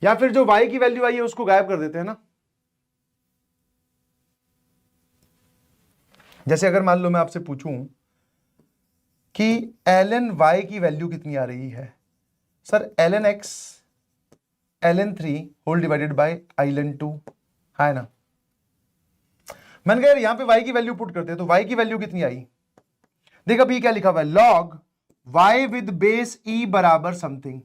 या फिर जो y की वैल्यू आई है उसको गायब कर देते हैं ना। जैसे अगर मान लो मैं आपसे पूछूं कि ln y की वैल्यू कितनी आ रही है, sir ln x ln 3 whole divided by ln 2, है ना। मैंने कहा यार यहां पे y की वैल्यू पुट करते हैं, तो y की वैल्यू कितनी आई? देख अभी क्या लिखा हुआ है, log y with base e बराबर समथिंग,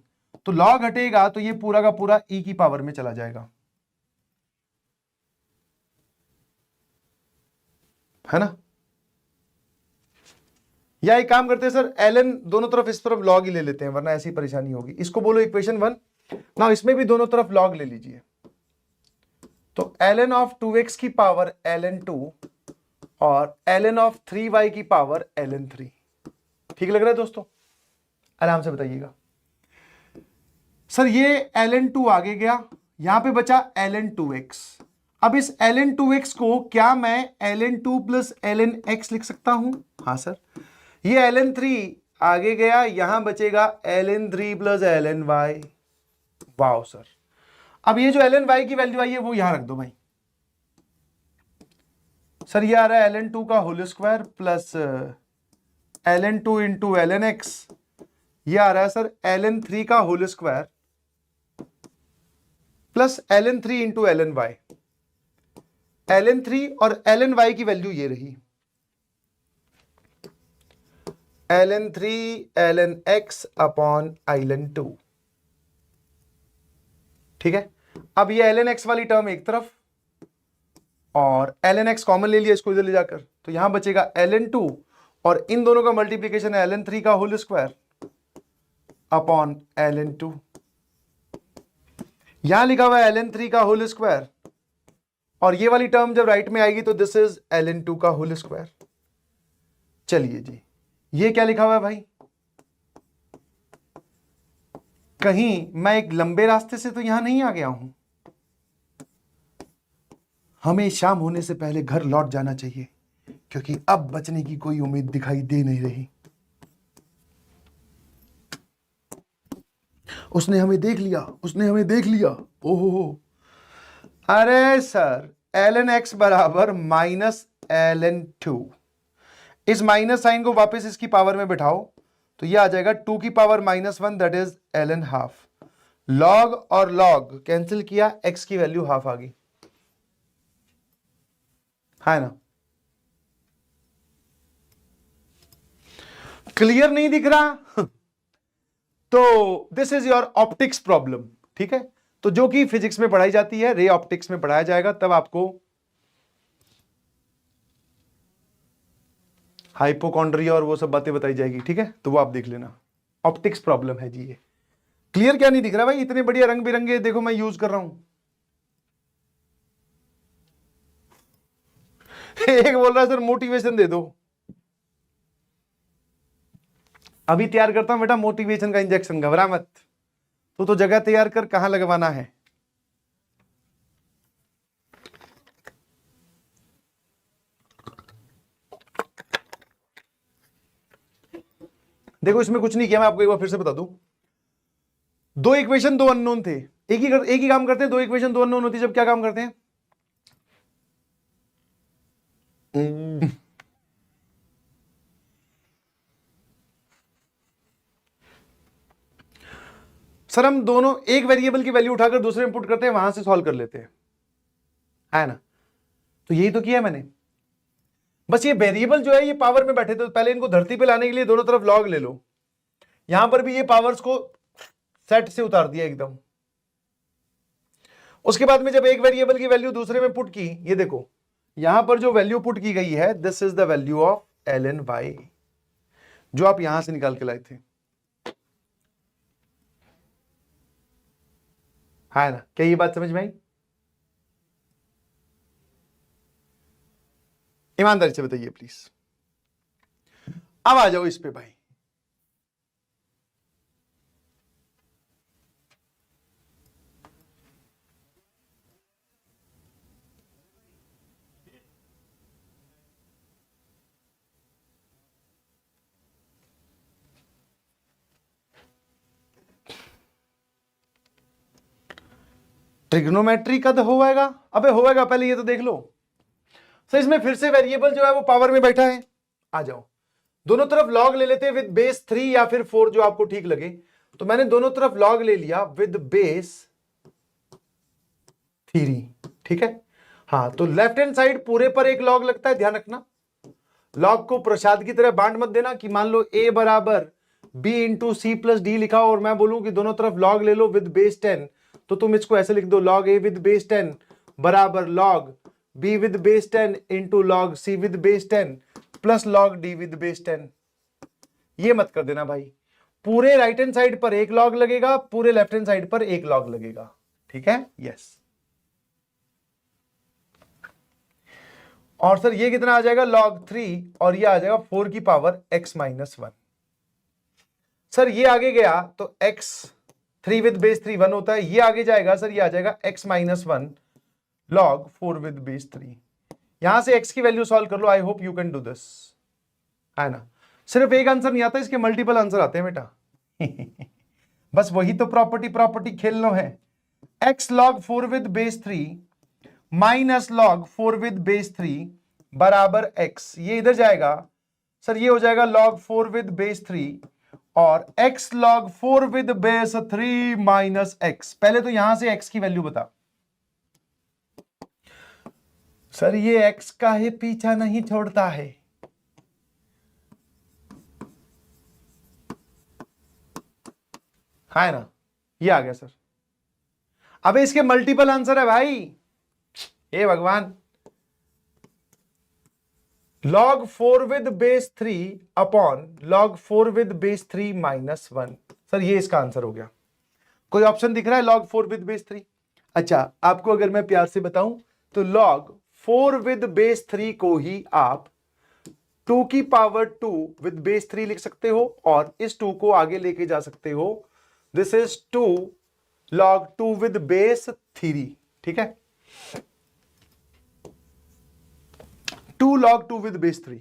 तो लॉग हटेगा तो ये पूरा का पूरा e की पावर में चला जाएगा, है ना। या एक काम करते हैं सर, ln दोनों तरफ, इस तरफ लॉग ही ले लेते हैं, वरना ऐसी परेशानी होगी। इसको बोलो इक्वेशन 1 ना, इसमें भी दोनों तरफ लॉग ले लीजिए। तो ln ऑफ 2x की पावर ln 2 और ln ऑफ 3y की पावर ln 3। ठीक लग रहा है दोस्तों? आराम से बताइएगा। सर ये ln 2 आगे गया, यहां पे बचा ln 2x। अब इस ln 2x को क्या मैं ln 2 प्लस ln x लिख सकता हूं? हाँ सर। ये ln 3 आगे गया, यहां बचेगा ln 3 plus ln y। Wow sir. अब ये जो ln y की वैल्यू आई है वो यहां रख दो भाई। सर ये आ रहा है ln 2 का whole square plus ln 2 into ln x, ये आ रहा है सर ln 3 का whole square plus ln 3 into ln y। ln 3 और ln y की वैल्यू ये रही, ln 3 ln x upon ln 2। ठीक है, अब ये ln x वाली टर्म एक तरफ और ln x कॉमन ले लिया इसको इधर ले जाकर, तो यहां बचेगा ln 2 और इन दोनों का मल्टीप्लीकेशन है ln 3 का होल स्क्वायर अपॉन ln 2। यहां लिखा हुआ है ln 3 का होल स्क्वायर और ये वाली टर्म जब राइट में आएगी तो दिस इज ln 2 का होल स्क्वायर। चलिए जी, ये क्या लिखा हुआ है भाई, कहीं मैं एक लंबे रास्ते से तो यहां नहीं आ गया हूं। हमें शाम होने से पहले घर लौट जाना चाहिए क्योंकि अब बचने की कोई उम्मीद दिखाई दे नहीं रही। उसने हमें देख लिया, उसने हमें देख लिया। ओहो, अरे सर ln x बराबर माइनस ln 2, इस माइनस साइन को वापस इसकी पावर में बिठाओ तो ये आ जाएगा 2 की power -1 that is ln half. Log और लॉग कैंसिल किया, x की वैल्यू हाफ आ गई, है ना। क्लियर नहीं दिख रहा तो this is your optics problem. ठीक है, तो जो कि फिजिक्स में पढ़ाई जाती है, रे ऑप्टिक्स में पढ़ाया जाएगा, तब आपको हाइपोकॉन्ड्रिया और वो सब बातें बताई जाएगी। ठीक है, तो वो आप देख लेना, ऑप्टिक्स प्रॉब्लम है जी ये। क्लियर क्या नहीं दिख रहा भाई, इतने बढ़िया रंग बिरंगे देखो मैं यूज कर रहा हूं। एक बोल रहा है सर मोटिवेशन दे दो, अभी तैयार करता हूं बेटा मोटिवेशन का इंजेक्शन, घबरा मत। तो जगह तैयार कर, कहां लगवाना है। देखो इसमें कुछ नहीं किया, मैं आपको एक बार फिर से बता दूं। दो इक्वेशन दो अननोन थे, एक ही काम करते हैं। दो इक्वेशन दो अननोन होती है जब क्या काम करते हैं, सर हम दोनों एक वेरिएबल की वैल्यू उठाकर दूसरे में पुट करते हैं, वहां से सॉल्व कर लेते हैं, है ना। तो यही तो किया मैंने, बस ये वेरिएबल जो है ये पावर में बैठे थे, तो पहले इनको धरती पे लाने के लिए दोनों तरफ लॉग ले लो। यहां पर भी ये पावर्स को सेट से उतार दिया एकदम। उसके बाद में जब एक वेरिएबल की वैल्यू दूसरे में पुट की, ये देखो यहां पर जो वैल्यू पुट की गई है this is the value of ln y, जो आप यहां से निकाल के लाए थे, है ना। क्या ये बात समझ में आई? ईमानदारी से बताइए प्लीज। अब आ जाओ इस पे भाई, ट्रिग्नोमेट्री कद होएगा? अबे होएगा, पहले ये तो देख लो। सो इसमें फिर से वेरिएबल जो है वो पावर में बैठा है। आ जाओ, दोनों तरफ लॉग ले लेते हैं विद बेस 3 या फिर 4, जो आपको ठीक लगे। तो मैंने दोनों तरफ लॉग ले लिया विद बेस 3। ठीक है, हाँ, तो लेफ्ट हैंड साइड पूरे पर एक लॉग लगता है, ध्यान रखना। लॉग को प्रसाद की तरह बांट मत देना कि मान लो a बराबर b into c plus d लिखा और मैं बोलूं कि दोनों तरफ लॉग ले लो विद बेस 10, तो तुम इसको ऐसे लिख दो, लॉग a विद बेस 10 बराबर log b with base 10 into log c with base 10 plus log d with base 10। ये मत कर देना भाई, पूरे राइट हैंड साइड पर एक लॉग लगेगा, पूरे लेफ्ट हैंड साइड पर एक लॉग लगेगा। ठीक है, यस। और सर ये कितना आ जाएगा, log 3, और ये आ जाएगा 4 की पावर x माइनस 1। सर ये आगे गया तो x 3 विद बेस 3 1 होता है, ये आगे जाएगा सर, ये आ जाएगा x minus 1 log 4 with base 3। यहां से x की वैल्यू सॉल्व कर लो, I hope you can do this, है ना। सिर्फ एक आंसर नहीं आता, इसके मल्टीपल आंसर आते हैं बेटा बस वही तो प्रॉपर्टी खेलना है। x log 4 with base 3 minus log 4 with base 3 बराबर x, ये इधर जाएगा सर, ये हो जाएगा log 4 विद बेस 3 और x log 4 with base 3 minus x। पहले तो यहां से x की वैल्यू बता सर, ये x का ही पीछा नहीं छोड़ता है। है ना, ये आ गया सर। अबे इसके मल्टीपल आंसर है भाई, हे भगवान। log 4 with base 3 upon log 4 with base 3 minus 1। Sir ये इसका आंसर हो गया। कोई ऑप्शन दिख रहा है log 4 विद बेस 3? अच्छा, आपको अगर मैं प्यार से बताऊं तो log 4 विद बेस 3 को ही आप 2 की पावर 2 विद बेस 3 लिख सकते हो और इस 2 को आगे लेके जा सकते हो। This is 2 log 2 with base 3, ठीक है, 2 log 2 विद बेस 3।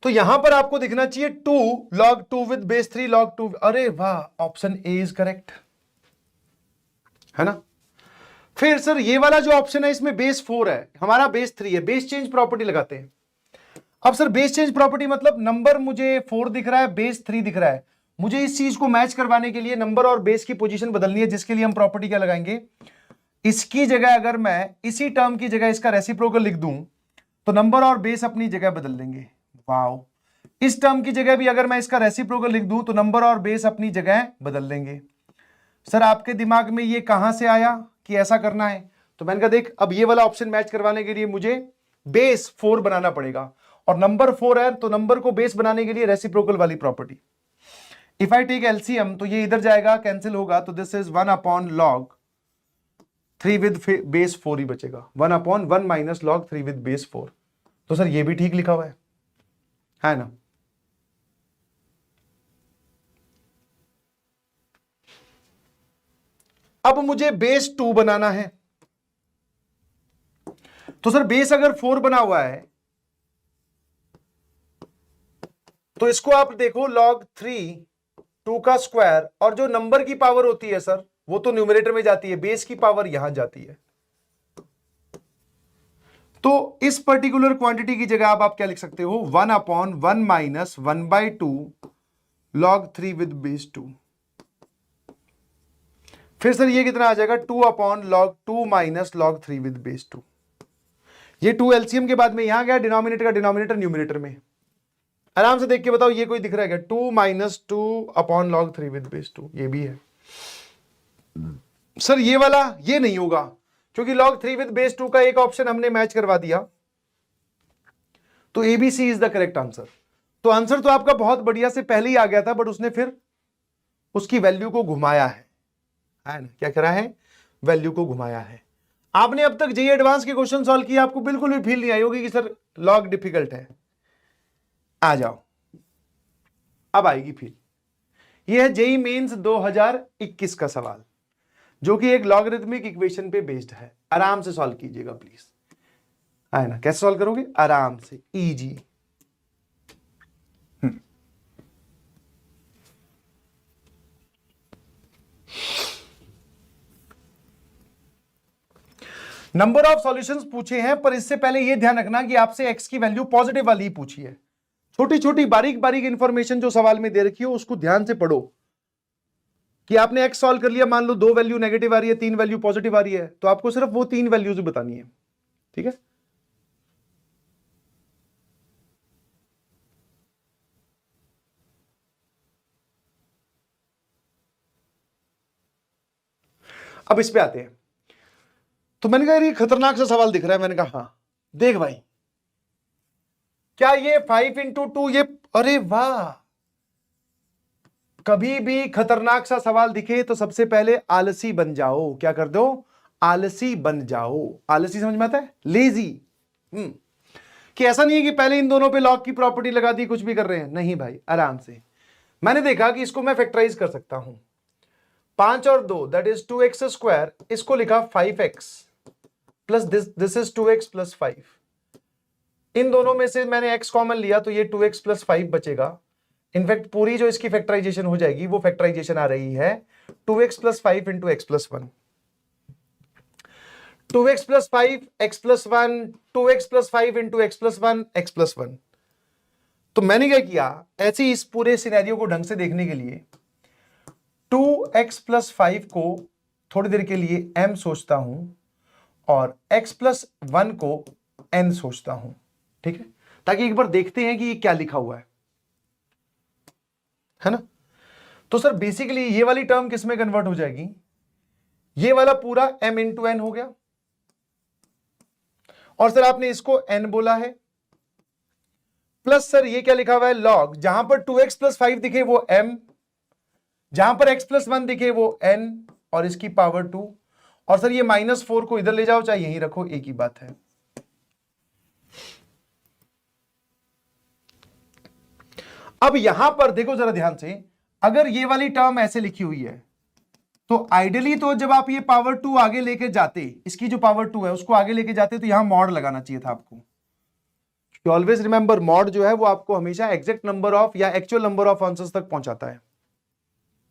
तो यहां पर आपको दिखना चाहिए 2 log 2 विद बेस 3 log 2। अरे वाह, ऑप्शन ए इज करेक्ट, है ना। फिर सर ये वाला जो ऑप्शन है इसमें बेस 4 है, हमारा बेस 3 है। बेस चेंज प्रॉपर्टी लगाते हैं। अब सर बेस चेंज प्रॉपर्टी मतलब नंबर मुझे 4 दिख रहा है, बेस 3 दिख रहा है, मुझे इस चीज को मैच करवाने के लिए नंबर और बेस की पोजीशन बदलनी है, जिसके लिए हम प्रॉपर्टी क्या लगाएंगे, इसकी जगह अगर मैं इसी टर्म की जगह इसका रेसिप्रोकल लिख दूं तो नंबर और बेस अपनी जगह बदल लेंगे। वाओ, इस टर्म की जगह भी अगर मैं इसका रेसिप्रोकल लिख दूं तो नंबर और बेस अपनी जगह बदल लेंगे। सर आपके दिमाग में ये कहां से आया कि ऐसा करना है? तो मैंने कहा देख, अब ये वाला ऑप्शन मैच करवाने के लिए मुझे बेस 4 बनाना पड़ेगा और नंबर 4 है तो नंबर को बेस बनाने के लिए रेसिप्रोकल वाली property. If I take LCM तो ये इधर जाएगा, कैंसिल होगा, तो this is 1 upon log 3 with base 4 ही बचेगा, 1 upon 1 minus log 3 with base 4। तो सर ये भी ठीक लिखा हुआ है ना। अब मुझे बेस 2 बनाना है, तो सर बेस अगर 4 बना हुआ है तो इसको आप देखो log 3 2 का स्क्वायर, और जो नंबर की पावर होती है सर वो तो न्यूमरेटर में जाती है, बेस की पावर यहां जाती है। तो इस पर्टिकुलर क्वांटिटी की जगह आप क्या लिख सकते हो, 1 upon 1 minus 1/2 log 3 with base 2। फिर सर ये कितना आ जाएगा, 2 upon log 2 minus log 3 with base 2। ये 2 एलसीएम के बाद में यहां गया, डिनोमिनेटर का डिनोमिनेटर न्यूमरेटर में। आराम से देख के बताओ ये कोई दिख रहा है क्या, 2 minus 2 upon log 3 with base 2, ये भी है। सर ये वाला ये नहीं होगा क्योंकि log 3 विद बेस 2 का एक ऑप्शन हमने मैच करवा दिया, तो ABC is the correct answer. तो आंसर तो आपका बहुत बढ़िया से पहले ही आ गया था, बट उसने फिर उसकी वैल्यू को घुमाया है ना, क्या करा है, वैल्यू को घुमाया है। आपने अब तक जेईई एडवांस के क्वेश्चन सॉल्व किए, आपको बिल्कुल भी फील नहीं आई होगी कि सर लॉग डिफिकल्ट है। आ जाओ, अब आएगी फील। यह है जेईई मेंस 2021 का सवाल, जो कि एक लॉगरिथमिक इक्वेशन पे बेस्ड है। आराम से सॉल्व कीजिएगा प्लीज, है ना। कैसे सॉल्व करोगे, आराम से, इजी। नंबर ऑफ सॉल्यूशंस पूछे हैं, पर इससे पहले यह ध्यान रखना कि आपसे एक्स की वैल्यू पॉजिटिव वाली ही पूछी है। छोटी छोटी बारीक बारीक इंफॉर्मेशन जो सवाल में दे रखी हो उसको ध्यान से पढ़ो। कि आपने एक्स सॉल्व कर लिया, मान लो 2 वैल्यू नेगेटिव आ रही है, 3 वैल्यू पॉजिटिव आ रही है, तो आपको सिर्फ वो 3 वैल्यूज बतानी है, ठीक है। अब इस पे आते हैं। तो मैंने कहा ये खतरनाक सा सवाल दिख रहा है, मैंने कहा हाँ देख भाई, क्या ये 5 इंटू 2 ये, अरे वाह, कभी भी खतरनाक सा सवाल दिखे तो सबसे पहले आलसी बन जाओ। क्या कर दो, आलसी बन जाओ। आलसी समझ में आता है, लेजी। कि ऐसा नहीं है कि पहले इन दोनों पे लॉग की प्रॉपर्टी लगा दी, कुछ भी कर रहे हैं, नहीं भाई, आराम से। मैंने देखा कि इसको मैं फैक्टराइज कर सकता हूं, 5 और 2 दैट इज 2x स्क्वायर, इसको लिखा 5x plus this is 2x plus 5। इन दोनों में से मैंने x कॉमन लिया तो ये 2x प्लस 5 बचेगा। इनफैक्ट पूरी जो इसकी फैक्टराइजेशन हो जाएगी वो फैक्टराइजेशन आ रही है 2x plus 5 into x plus 1। 2x plus 5 x plus 1, 2x plus 5 into x plus 1 x plus 1। तो मैंने क्या किया, ऐसे ही इस पूरे सिनेरियो को ढंग से देखने के लिए 2x प्लस 5 को थोड़ी देर के लिए m सोचता हूं और x प्लस 1 को n सोचता हूं, ठीक है, ताकि एक बार देखते हैं कि ये क्या लिखा हुआ है ना। तो सर बेसिकली ये वाली टर्म किस में कन्वर्ट हो जाएगी, ये वाला पूरा m इंटू एन हो गया, और सर आपने इसको n बोला है, प्लस सर ये क्या लिखा हुआ है log, जहां पर 2x प्लस 5 दिखे वो m, जहां पर x प्लस 1 दिखे वो n और इसकी पावर 2, और सर ये -4 को इधर ले जाओ चाहे यहीं रखो, एक ही बात है। अब यहां पर देखो जरा ध्यान से, अगर ये वाली टर्म ऐसे लिखी हुई है तो आइडियली तो जब आप ये पावर 2 आगे लेके जाते, इसकी जो पावर 2 है उसको आगे लेके जाते, तो यहां मॉड लगाना चाहिए था आपको। ऑलवेज रिमेंबर मॉड जो है वो आपको हमेशा एग्जैक्ट नंबर ऑफ या एक्चुअल नंबर ऑफ आंसर्स तक पहुंचाता है,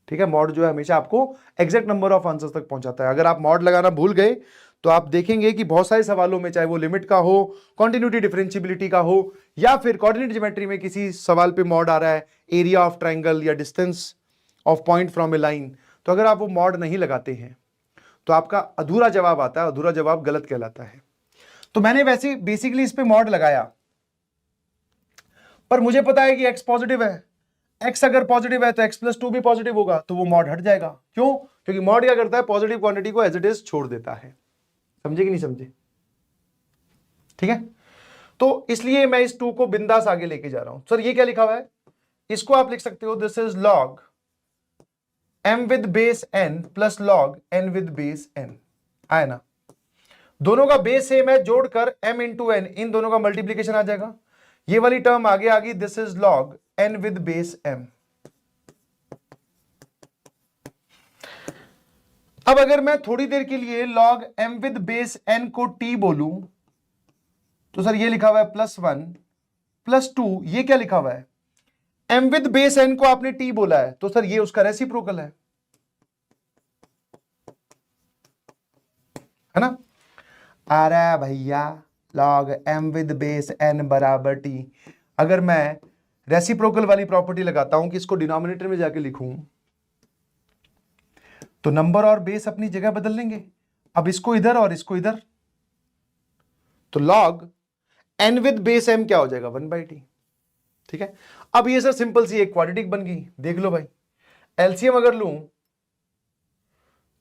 ठीक है। मॉड जो है हमेशा आपको एग्जैक्ट नंबर ऑफ आंसर्स तक पहुंचाता है। अगर आप मॉड लगाना भूल गए तो आप देखेंगे कि बहुत सारे सवालों में, चाहे वो लिमिट का हो, कॉन्टिन्यूटी डिफरेंशियबिलिटी का हो, या फिर कोऑर्डिनेट ज्योमेट्री में किसी सवाल पे मॉड आ रहा है, एरिया ऑफ ट्राइंगल या distance of point from A line, तो अगर आप वो मॉड नहीं लगाते हैं तो आपका अधूरा जवाब आता है, अधूरा जवाब गलत कहलाता है। तो मैंने वैसे बेसिकली इस पे मॉड लगाया, पर मुझे पता है कि x पॉजिटिव है, x अगर पॉजिटिव है तो x प्लस 2 भी पॉजिटिव होगा, तो वो मॉड हट जाएगा। क्यों? क्योंकि मॉड क्या करता है, पॉजिटिव क्वांटिटी को एज इट इज छोड़ देता है। समझे कि नहीं समझे? ठीक है, तो इसलिए मैं इस 2 को बिंदास आगे लेके जा रहा हूं। सर ये क्या लिखा हुआ है, इसको आप लिख सकते हो, this is log m with base n plus log n with base n, आया ना। दोनों का बेस सेम है, जोड़कर m इंटू n, इन दोनों का मल्टीप्लीकेशन आ जाएगा, ये वाली टर्म आगे आ गई, this is log n with base m। अब अगर मैं थोड़ी देर के लिए log m with base n को t बोलूं, तो सर ये लिखा हुआ है +1 +2, ये क्या लिखा हुआ है, m विद बेस n को आपने t बोला है, तो सर ये उसका रेसिप्रोकल है ना। अरे भैया log m with base n बराबर t, अगर मैं रेसिप्रोकल वाली प्रॉपर्टी लगाता हूं कि इसको डिनोमिनेटर में जाके लिखूं, तो नंबर और बेस अपनी जगह बदल लेंगे। अब इसको इधर और इसको इधर, तो log n with base m क्या हो जाएगा, 1/t। ठीक है, अब ये सर सिंपल सी एक क्वाड्रेटिक बन गई। देख लो भाई, एलसीएम अगर लूं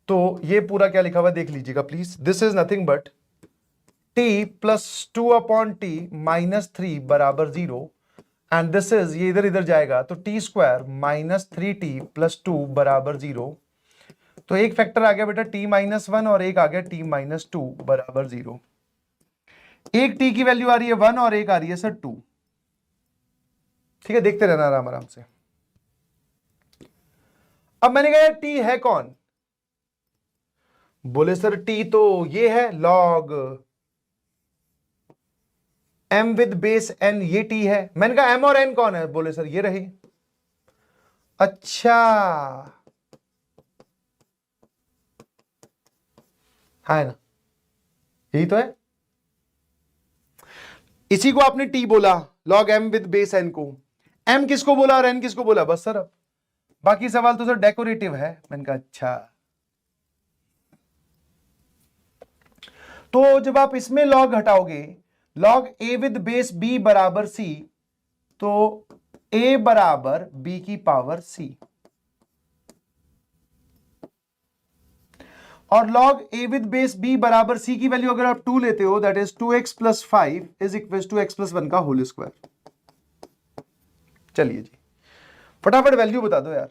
तो ये पूरा क्या लिखा हुआ देख लीजिएगा please, this is nothing but t plus 2/t -3 बराबर 0, एंड दिस इज, ये इधर इधर जाएगा तो t स्क्वायर -3t प्लस 2 बराबर 0। तो एक फैक्टर आ गया बेटा t-1 और एक आ गया t-2 बराबर 0। एक t की वैल्यू आ रही है 1 और एक आ रही है सर 2। ठीक है, देखते रहना आराम आराम से। अब मैंने कहा t है कौन, बोले सर t तो ये है log m with base n, ये t है। मैंने कहा m और n कौन है, बोले सर ये रहे। अच्छा है ना, यही तो है, इसी को आपने t बोला, log m with base n को, m किसको बोला और n किसको बोला, बस सर। अब बाकी सवाल तो सर डेकोरेटिव है। मैंने कहा अच्छा, तो जब आप इसमें log हटाओगे, log a with base b बराबर c, तो a बराबर b की पावर c, और log a with base b बराबर c की वैल्यू अगर आप 2 लेते हो, that is 2x plus 5 is equal to x plus 1 का होल स्क्वायर। चलिए जी, फटाफट वैल्यू बता दो यार।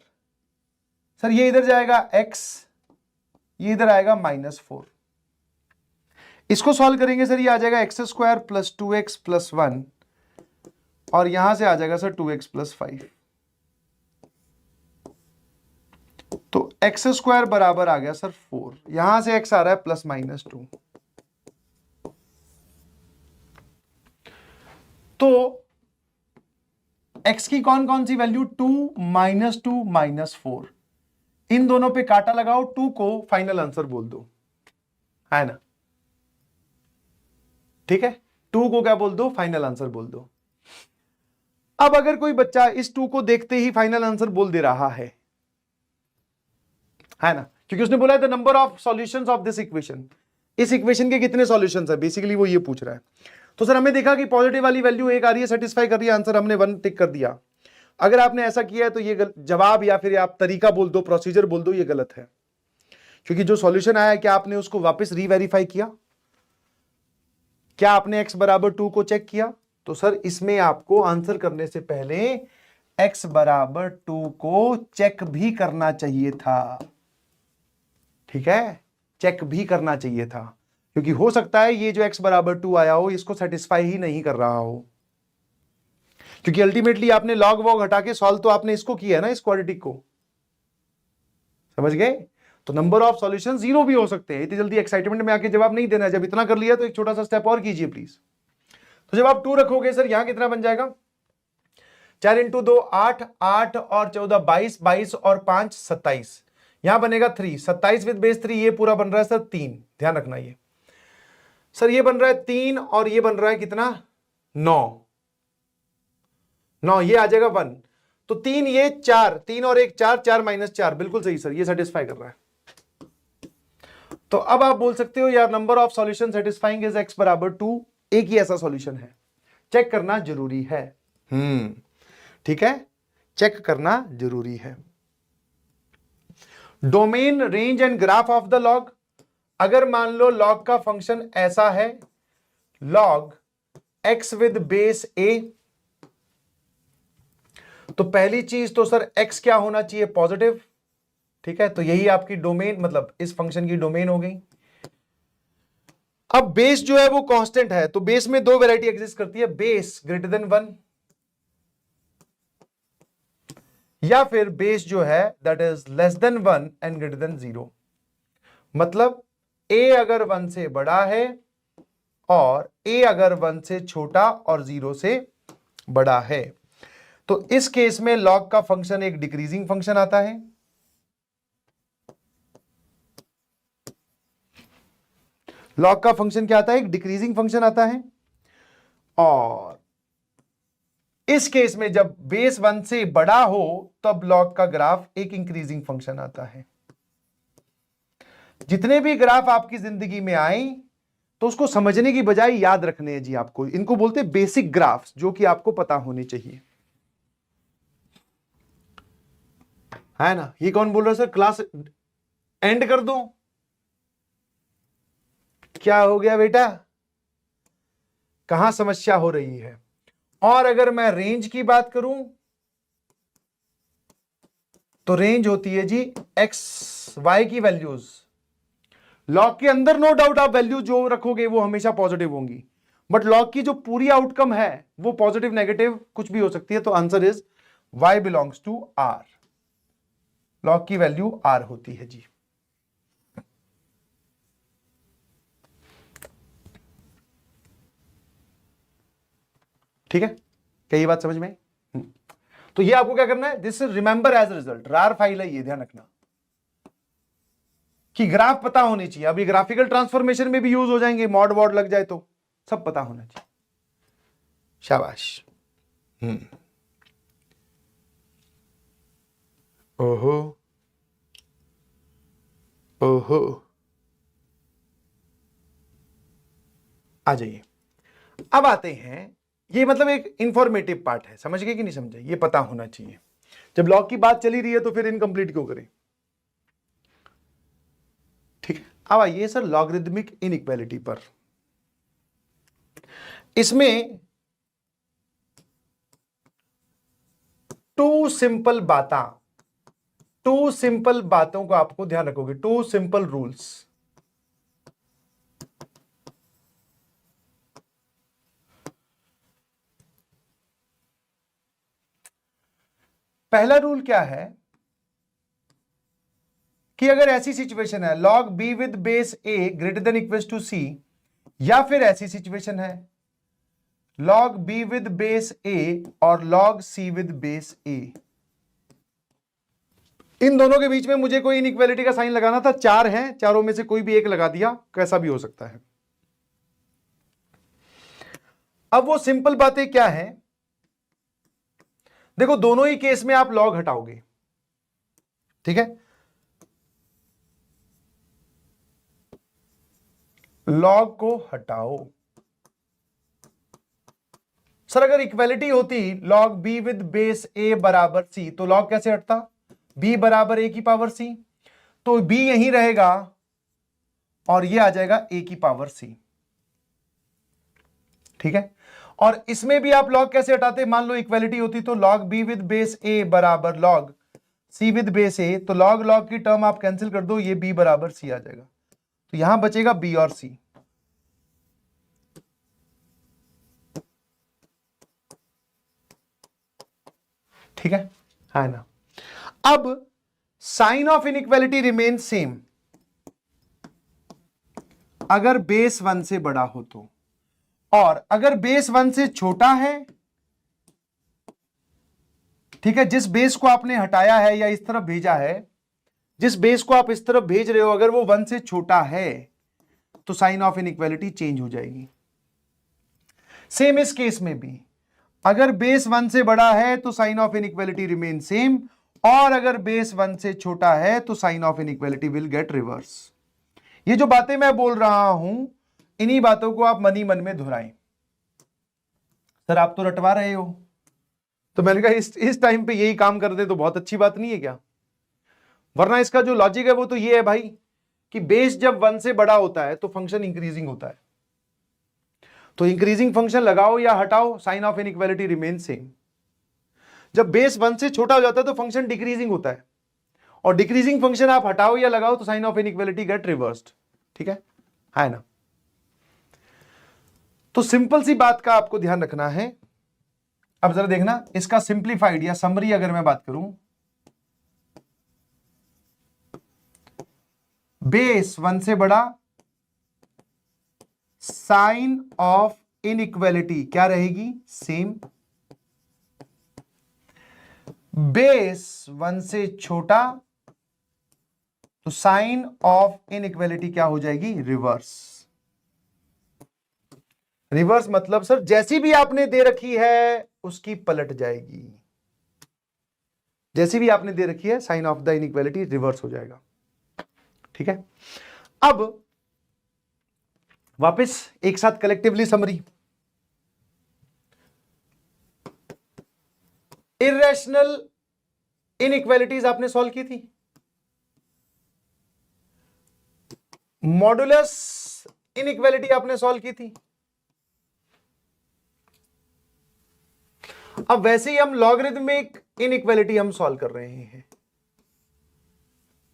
सर ये इधर जाएगा x, ये इधर आएगा -4, इसको सॉल्व करेंगे सर, ये आ जाएगा x square plus 2x plus 1, और यहां से आ जाएगा सर 2x प्लस 5, तो x स्क्वायर बराबर आ गया सर 4, यहां से x आ रहा है +-2। तो x की कौन कौन सी वैल्यू, 2 -2 -4, इन दोनों पे काटा लगाओ, 2 को फाइनल आंसर बोल दो, है ना। ठीक है, 2 को क्या बोल दो, फाइनल आंसर बोल दो। अब अगर कोई बच्चा इस 2 को देखते ही फाइनल आंसर बोल दे रहा है ना, क्योंकि उसने बोला है the number of solutions of this equation, इस इक्वेशन के कितने सॉल्यूशंस है, बेसिकली वो ये पूछ रहा है। तो सर हमने देखा कि पॉजिटिव वाली वैल्यू एक आ रही है, सेटिस्फाई कर रही है, आंसर हमने 1 टिक कर दिया। अगर आपने ऐसा किया है तो ये जवाब या फिर आप तरीका बोल दो, प्रोसीजर बोल दो, ये गलत है, क्योंकि जो सॉल्यूशन आया क्या आपने उसको वापस रीवेरीफाई किया, क्या आपने x बराबर 2 को चेक किया? तो सर इसमें आपको आंसर करने से पहले x बराबर 2 को चेक भी करना चाहिए था। ठीक है, चेक भी करना चाहिए था, क्योंकि हो सकता है ये जो x बराबर 2 आया हो इसको सेटिस्फाई ही नहीं कर रहा हो, क्योंकि अल्टीमेटली आपने लॉग वॉग हटा के सॉल्व तो आपने इसको किया है ना, इस क्वाड्रेटिक को, समझ गए? तो नंबर ऑफ सॉल्यूशन 0 भी हो सकते हैं। इतनी जल्दी एक्साइटमेंट में आके जवाब नहीं देना है, जब इतना कर लिया तो एक छोटा सा स्टेप और कीजिए प्लीज। तो जब आप 2 रखोगे सर यहां कितना बन जाएगा, 4 इंटू 2 8, 8 और 14 22, 22 और 5 27, यहां बनेगा 3, 27 विद बेस 3, ये पूरा बन रहा है सर 3, ध्यान रखना ये सर, ये बन रहा है 3 और ये बन रहा है कितना 9, ये आ जाएगा 1, तो 3 ये 4, 3 और 1 4, 4 माइनस 4, बिल्कुल सही सर, ये सेटिस्फाई कर रहा है। तो अब आप बोल सकते हो यार number of solution satisfying is x बराबर 2, एक ही ऐसा सॉल्यूशन है, चेक करना जरूरी है। ठीक है, चेक करना जरूरी है। Domain, range and graph of the log, अगर मान लो लॉग का फंक्शन ऐसा है, log x with base a, तो पहली चीज तो सर x क्या होना चाहिए, पॉजिटिव। ठीक है, तो यही आपकी डोमेन, मतलब इस फंक्शन की डोमेन हो गई। अब बेस जो है वो कांस्टेंट है, तो बेस में 2 वैरायटी एग्जिस्ट करती है, बेस ग्रेटर देन 1 या फिर बेस जो है that is less than 1 and greater than 0। मतलब a अगर 1 से बड़ा है और a अगर 1 से छोटा और 0 से बड़ा है, तो इस केस में log का फंक्शन एक डिक्रीजिंग फंक्शन आता है। लॉग का फंक्शन क्या आता है, एक डिक्रीजिंग फंक्शन आता है, और इस केस में जब बेस 1 से बड़ा हो तब लॉग का ग्राफ एक इंक्रीजिंग फंक्शन आता है। जितने भी ग्राफ आपकी जिंदगी में आए तो उसको समझने की बजाय याद रखने हैं जी आपको, इनको बोलते हैं बेसिक ग्राफ्स, जो कि आपको पता होने चाहिए, है ना। ये कौन बोल रहा है सर क्लास एंड कर दो, क्या हो गया बेटा, कहां समस्या हो रही है? और अगर मैं रेंज की बात करूं तो रेंज होती है जी एक्स वाई की वैल्यूज, लॉग के अंदर नो डाउट आप वैल्यू जो रखोगे वो हमेशा पॉजिटिव होंगी, बट लॉग की जो पूरी आउटकम है वो पॉजिटिव नेगेटिव कुछ भी हो सकती है। तो answer is y belongs to r, log की वैल्यू r होती है जी। ठीक है, क्या ये बात समझ में? तो ये आपको क्या करना है, दिस रिमेंबर एज रिजल्ट, रार फाइल है ये, ध्यान रखना कि ग्राफ पता होनी चाहिए। अभी ग्राफिकल ट्रांसफॉर्मेशन में भी यूज हो जाएंगे, मॉड वॉड लग जाए तो सब पता होना चाहिए। शाबाश। ओहो ओहो, आ जाइए। अब आते हैं, ये मतलब एक इंफॉर्मेटिव पार्ट है, समझ गए कि नहीं समझे, ये पता होना चाहिए। जब लॉग की बात चली रही है तो फिर इनकम्प्लीट क्यों करें? ठीक है, अब आइए सर लॉगरिदमिक इनइक्वालिटी पर। इसमें 2 सिंपल बातों को आपको ध्यान रखोगे, 2 सिंपल रूल्स। पहला रूल क्या है कि अगर ऐसी सिचुएशन है log b with base a greater than equal to c, या फिर ऐसी सिचुएशन है log b with base a और log c with base a, इन दोनों के बीच में मुझे कोई इनइक्वालिटी का साइन लगाना था, 4 हैं, चारों में से कोई भी एक लगा दिया, कैसा भी हो सकता है। अब वो सिंपल बातें क्या है, देखो दोनों ही केस में आप लॉग हटाओगे, ठीक है, लॉग को हटाओ। सर अगर इक्वेलिटी होती लॉग बी विद बेस ए बराबर सी, तो लॉग कैसे हटता, बी बराबर ए की पावर सी, तो बी यहीं रहेगा और ये आ जाएगा ए की पावर सी, ठीक है। और इसमें भी आप लॉग कैसे हटाते, मान लो इक्वेलिटी होती तो लॉग बी विद बेस ए बराबर लॉग सी विद बेस ए, तो लॉग लॉग की टर्म आप कैंसिल कर दो, ये बी बराबर सी आ जाएगा, तो यहां बचेगा बी और सी। ठीक है ना। अब sign of inequality remain same अगर बेस 1 से बड़ा हो तो, और अगर बेस 1 से छोटा है, ठीक है, जिस बेस को आपने हटाया है या इस तरफ भेजा है, जिस बेस को आप इस तरफ भेज रहे हो, अगर वो 1 से छोटा है तो साइन ऑफ इनइक्वालिटी चेंज हो जाएगी। सेम इस केस में भी अगर बेस 1 से बड़ा है तो sign of inequality remain same, और अगर बेस 1 से छोटा है तो sign of inequality will get reverse. ये जो बातें मैं बोल रहा हूं, इन्हीं बातों को आप मन ही मन में दोहराएं। सर आप तो रटवा रहे हो, तो मैंने कहा इस टाइम पे यही काम कर दे तो बहुत अच्छी बात नहीं है क्या, वरना इसका जो लॉजिक है वो तो ये है भाई कि बेस जब 1 से बड़ा होता है तो फंक्शन इंक्रीजिंग होता है, तो इंक्रीजिंग फंक्शन लगाओ या हटाओ, sign of inequality remain same. जब बेस 1 से छोटा हो जाता है तो फंक्शन डिक्रीजिंग होता है, और डिक्रीजिंग फंक्शन आप हटाओ या लगाओ तो sign of inequality get reversed, ठीक है ना। तो सिंपल सी बात का आपको ध्यान रखना है। अब जरा देखना इसका सिंप्लीफाइड या समरी अगर मैं बात करूं, बेस 1 से बड़ा, साइन ऑफ इनइक्वालिटी क्या रहेगी, सेम। बेस 1 से छोटा तो साइन ऑफ इनइक्वालिटी क्या हो जाएगी, रिवर्स। रिवर्स मतलब सर जैसी भी आपने दे रखी है उसकी पलट जाएगी, जैसी भी आपने दे रखी है sign of the inequality reverse हो जाएगा, ठीक है। अब वापस एक साथ कलेक्टिवली समरी, इर्रेशनल इनइक्वालिटीज आपने सॉल्व की थी, मॉडुलस इनइक्वालिटी आपने सॉल्व की थी, अब वैसे ही हम लॉगरिथमिक इनइक्वालिटी हम सॉल्व कर रहे हैं,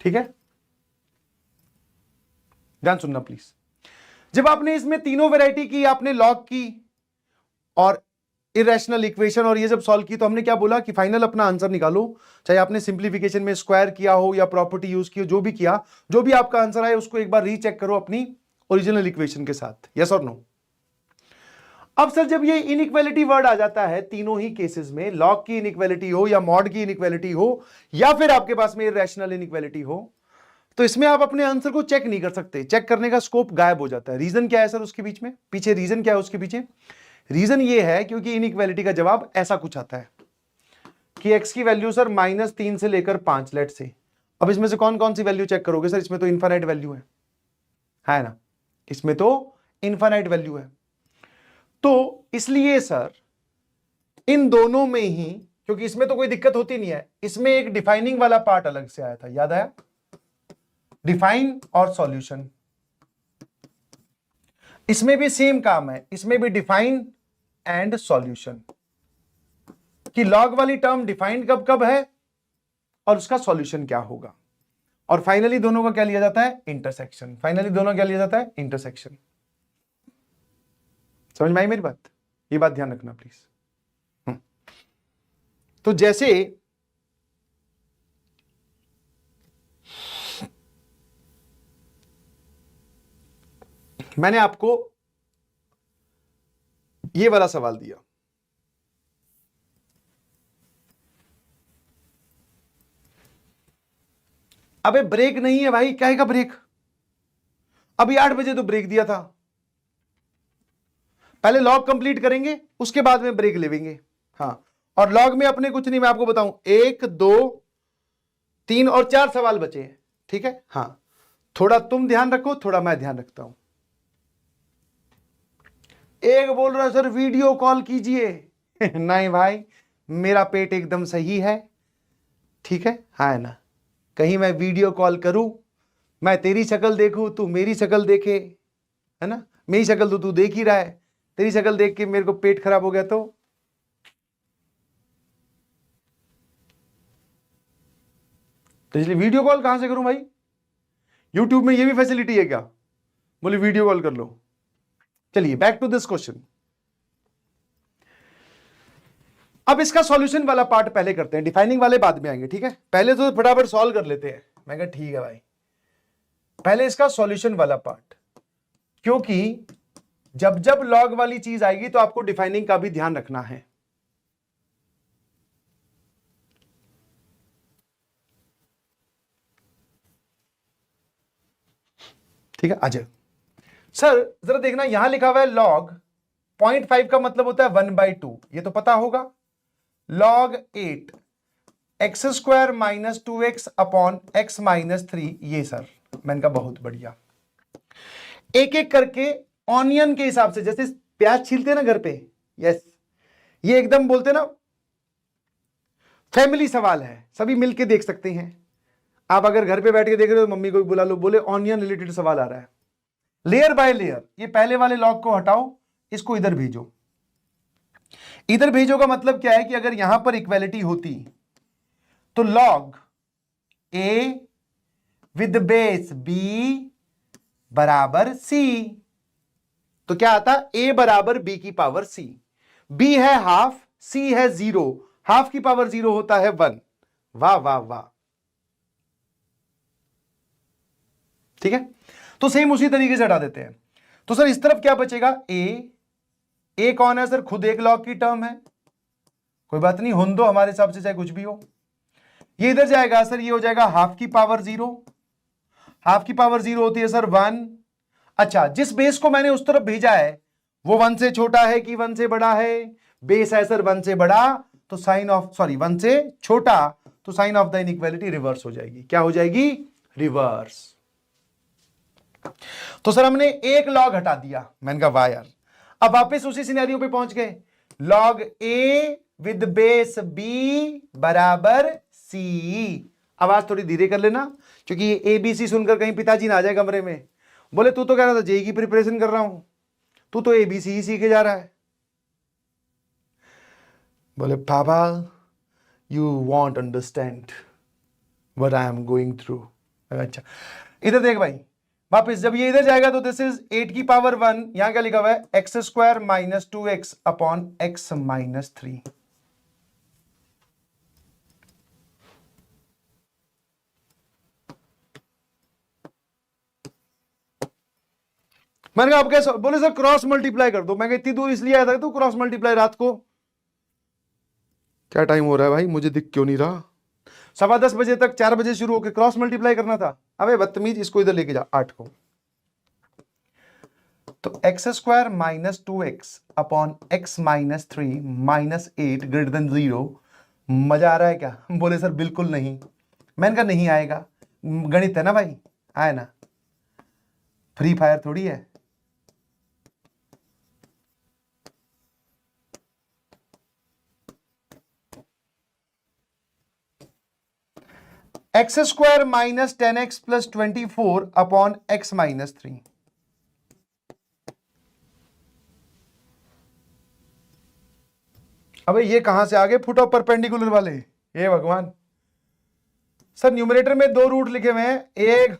ठीक है। ध्यान सुनना प्लीज, जब आपने इसमें तीनों वैरायटी की, आपने लॉग की और इरेशनल इक्वेशन और ये जब सॉल्व की, तो हमने क्या बोला कि फाइनल अपना आंसर निकालो, चाहे आपने सिंप्लीफिकेशन में स्क्वायर किया हो या प्रॉपर्टी यूज की हो, जो भी किया, जो भी आपका आंसर आए उसको एक बार रीचेक करो अपनी ओरिजिनल इक्वेशन के साथ, यस और नो। अब सर जब ये इनइक्वालिटी वर्ड आ जाता है तीनों ही केसेस में, लॉग की इनइक्वालिटी हो या मॉड की इनइक्वालिटी हो या फिर आपके पास में इरेशनल इनइक्वालिटी हो, तो इसमें आप अपने आंसर को चेक नहीं कर सकते, चेक करने का स्कोप गायब हो जाता है। रीजन क्या है सर उसके बीच में, पीछे रीजन क्या है उसके पीछे, रीजन ये है क्योंकि इनइक्वालिटी का जवाब ऐसा कुछ आता है कि x की वैल्यू सर -3 से लेकर 5 लेट से। अब इसमें से कौन कौन सी वैल्यू चेक करोगे सर, इसमें तो इनफाइनाइट वैल्यू है ना, इसमें तो इनफाइनाइट वैल्यू है। तो इसलिए सर इन दोनों में ही, क्योंकि इसमें तो कोई दिक्कत होती नहीं है, इसमें एक डिफाइनिंग वाला पार्ट अलग से आया था, याद आया, डिफाइन और सॉल्यूशन। इसमें भी सेम काम है, इसमें भी डिफाइन एंड सॉल्यूशन, कि लॉग वाली टर्म डिफाइंड कब कब है और उसका सॉल्यूशन क्या होगा, और फाइनली दोनों का क्या लिया जाता है, इंटरसेक्शन। फाइनली दोनों क्या लिया जाता है, इंटरसेक्शन। समझ में आई मेरी बात, ये बात ध्यान रखना प्लीज। तो जैसे मैंने आपको ये वाला सवाल दिया, अबे ब्रेक नहीं है भाई, क्या का ब्रेक, अभी 8 बजे तो ब्रेक दिया था, पहले लॉग कंप्लीट करेंगे, उसके बाद में ब्रेक लेंगे। हाँ, और लॉग में अपने कुछ नहीं, मैं आपको बताऊं, 1 2 3 और 4 सवाल बचे हैं, ठीक है। हाँ, थोड़ा तुम ध्यान रखो, थोड़ा मैं ध्यान रखता हूं। एक बोल रहा है सर वीडियो कॉल कीजिए नहीं भाई, मेरा पेट एकदम सही है, ठीक है। हाँ है ना, कहीं मैं वीडियो कॉल करूं, मैं तेरी शक्ल देखूं, तू मेरी शक्ल देखे, है ना, मेरी शक्ल तो तू देख ही रहा है, तेरी शक्ल देख के मेरे को पेट खराब हो गया तो इसलिए वीडियो कॉल कहां से करूं भाई? यूट्यूब में ये भी फैसिलिटी है क्या, बोले वीडियो कॉल कर लो। चलिए बैक टू दिस क्वेश्चन। अब इसका सॉल्यूशन वाला पार्ट पहले करते हैं, डिफाइनिंग वाले बाद में आएंगे, ठीक है। पहले तो फटाफट सॉल्व कर लेते हैं। मैं कहा ठीक है भाई, पहले इसका सॉल्यूशन वाला पार्ट, क्योंकि जब जब लॉग वाली चीज आएगी तो आपको डिफाइनिंग का भी ध्यान रखना है। ठीक है, अजय सर जरा देखना, यहां लिखा हुआ है लॉग 0.5 का मतलब होता है 1/2, ये तो पता होगा। log 8 x square minus 2x upon x minus 3, ये सर मैंने कहा बहुत बढ़िया। एक एक करके ऑनियन के हिसाब से, जैसे प्याज छीलते हैं ना घर पे, यस, ये एकदम बोलते ना फैमिली सवाल है, सभी मिलके देख सकते हैं। आप अगर घर पे बैठ के देख रहे हो तो मम्मी को भी बुला लो, बोले ऑनियन रिलेटेड सवाल आ रहा है। लेयर बाय लेयर, ये पहले वाले लॉग को हटाओ, इसको इधर भेजो। इधर भेजो का मतलब क्या है कि अगर यहां पर इक्वेलिटी होती तो log A with base b बराबर सी, तो क्या आता, a बराबर b की पावर c। b है हाफ, c है 0, हाफ की पावर 0 होता है 1। वाह वाह वाह, ठीक है। तो सेम उसी तरीके से हटा देते हैं। तो सर इस तरफ क्या बचेगा, a कौन है सर, खुद एक लॉग की टर्म है, कोई बात नहीं, होने दो, हमारे हिसाब से चाहे कुछ भी हो। ये इधर जाएगा सर, ये हो जाएगा हाफ की पावर 0, हाफ की पावर 0 होती है सर 1। अच्छा, जिस बेस को मैंने उस तरफ भेजा है वो 1 से छोटा है कि 1 से बड़ा है, बेस है सर 1 से बड़ा, तो साइन ऑफ, सॉरी 1 से छोटा, तो sign of the inequality reverse हो जाएगी। क्या हो जाएगी, रिवर्स। तो सर हमने एक लॉग हटा दिया, मैंने कहा वाह यार। अब वापस उसी सिनेरियो पे पहुंच गए, log A with base b बराबर सी। आवाज थोड़ी धीरे कर लेना, क्योंकि ये ए बी सी सुनकर कहीं पिताजी ना आ जाए कमरे में, बोले तू तो कह रहा था जेई की प्रिपरेशन कर रहा हूं, तू तो एबीसी ही सीखे जा रहा है। बोले पापा you won't understand what I am going through. अच्छा इधर देख भाई, वापस जब ये इधर जाएगा तो दिस इज 8 की पावर 1, यहां क्या लिखा हुआ है, x square minus 2x upon x minus 3। मैंने कहा आप कैसे, बोले सर क्रॉस मल्टीप्लाई कर दो। मैं इतनी दूर इसलिए आया था तो क्रॉस मल्टीप्लाई रात को, क्या टाइम हो रहा है भाई, मुझे दिख क्यों नहीं रहा, 10:15 बजे तक, 4 बजे शुरू होकर क्रॉस मल्टीप्लाई करना था। अबे बदतमीज, इसको इधर लेके जा 8 को। तो x square minus 2x upon x minus 3 minus 8 greater than 0। मजा आ रहा है क्या, बोले सर बिल्कुल नहीं। मैंने कहा नहीं आएगा, गणित है ना भाई, आए ना, फ्री फायर थोड़ी है। X square minus 10x plus 24 upon x minus 3। अबे ये कहां से आगे फुट ऑफ परपेंडिकुलर वाले, हे भगवान। सर न्यूमरेटर में 2 रूट लिखे हुए हैं, एक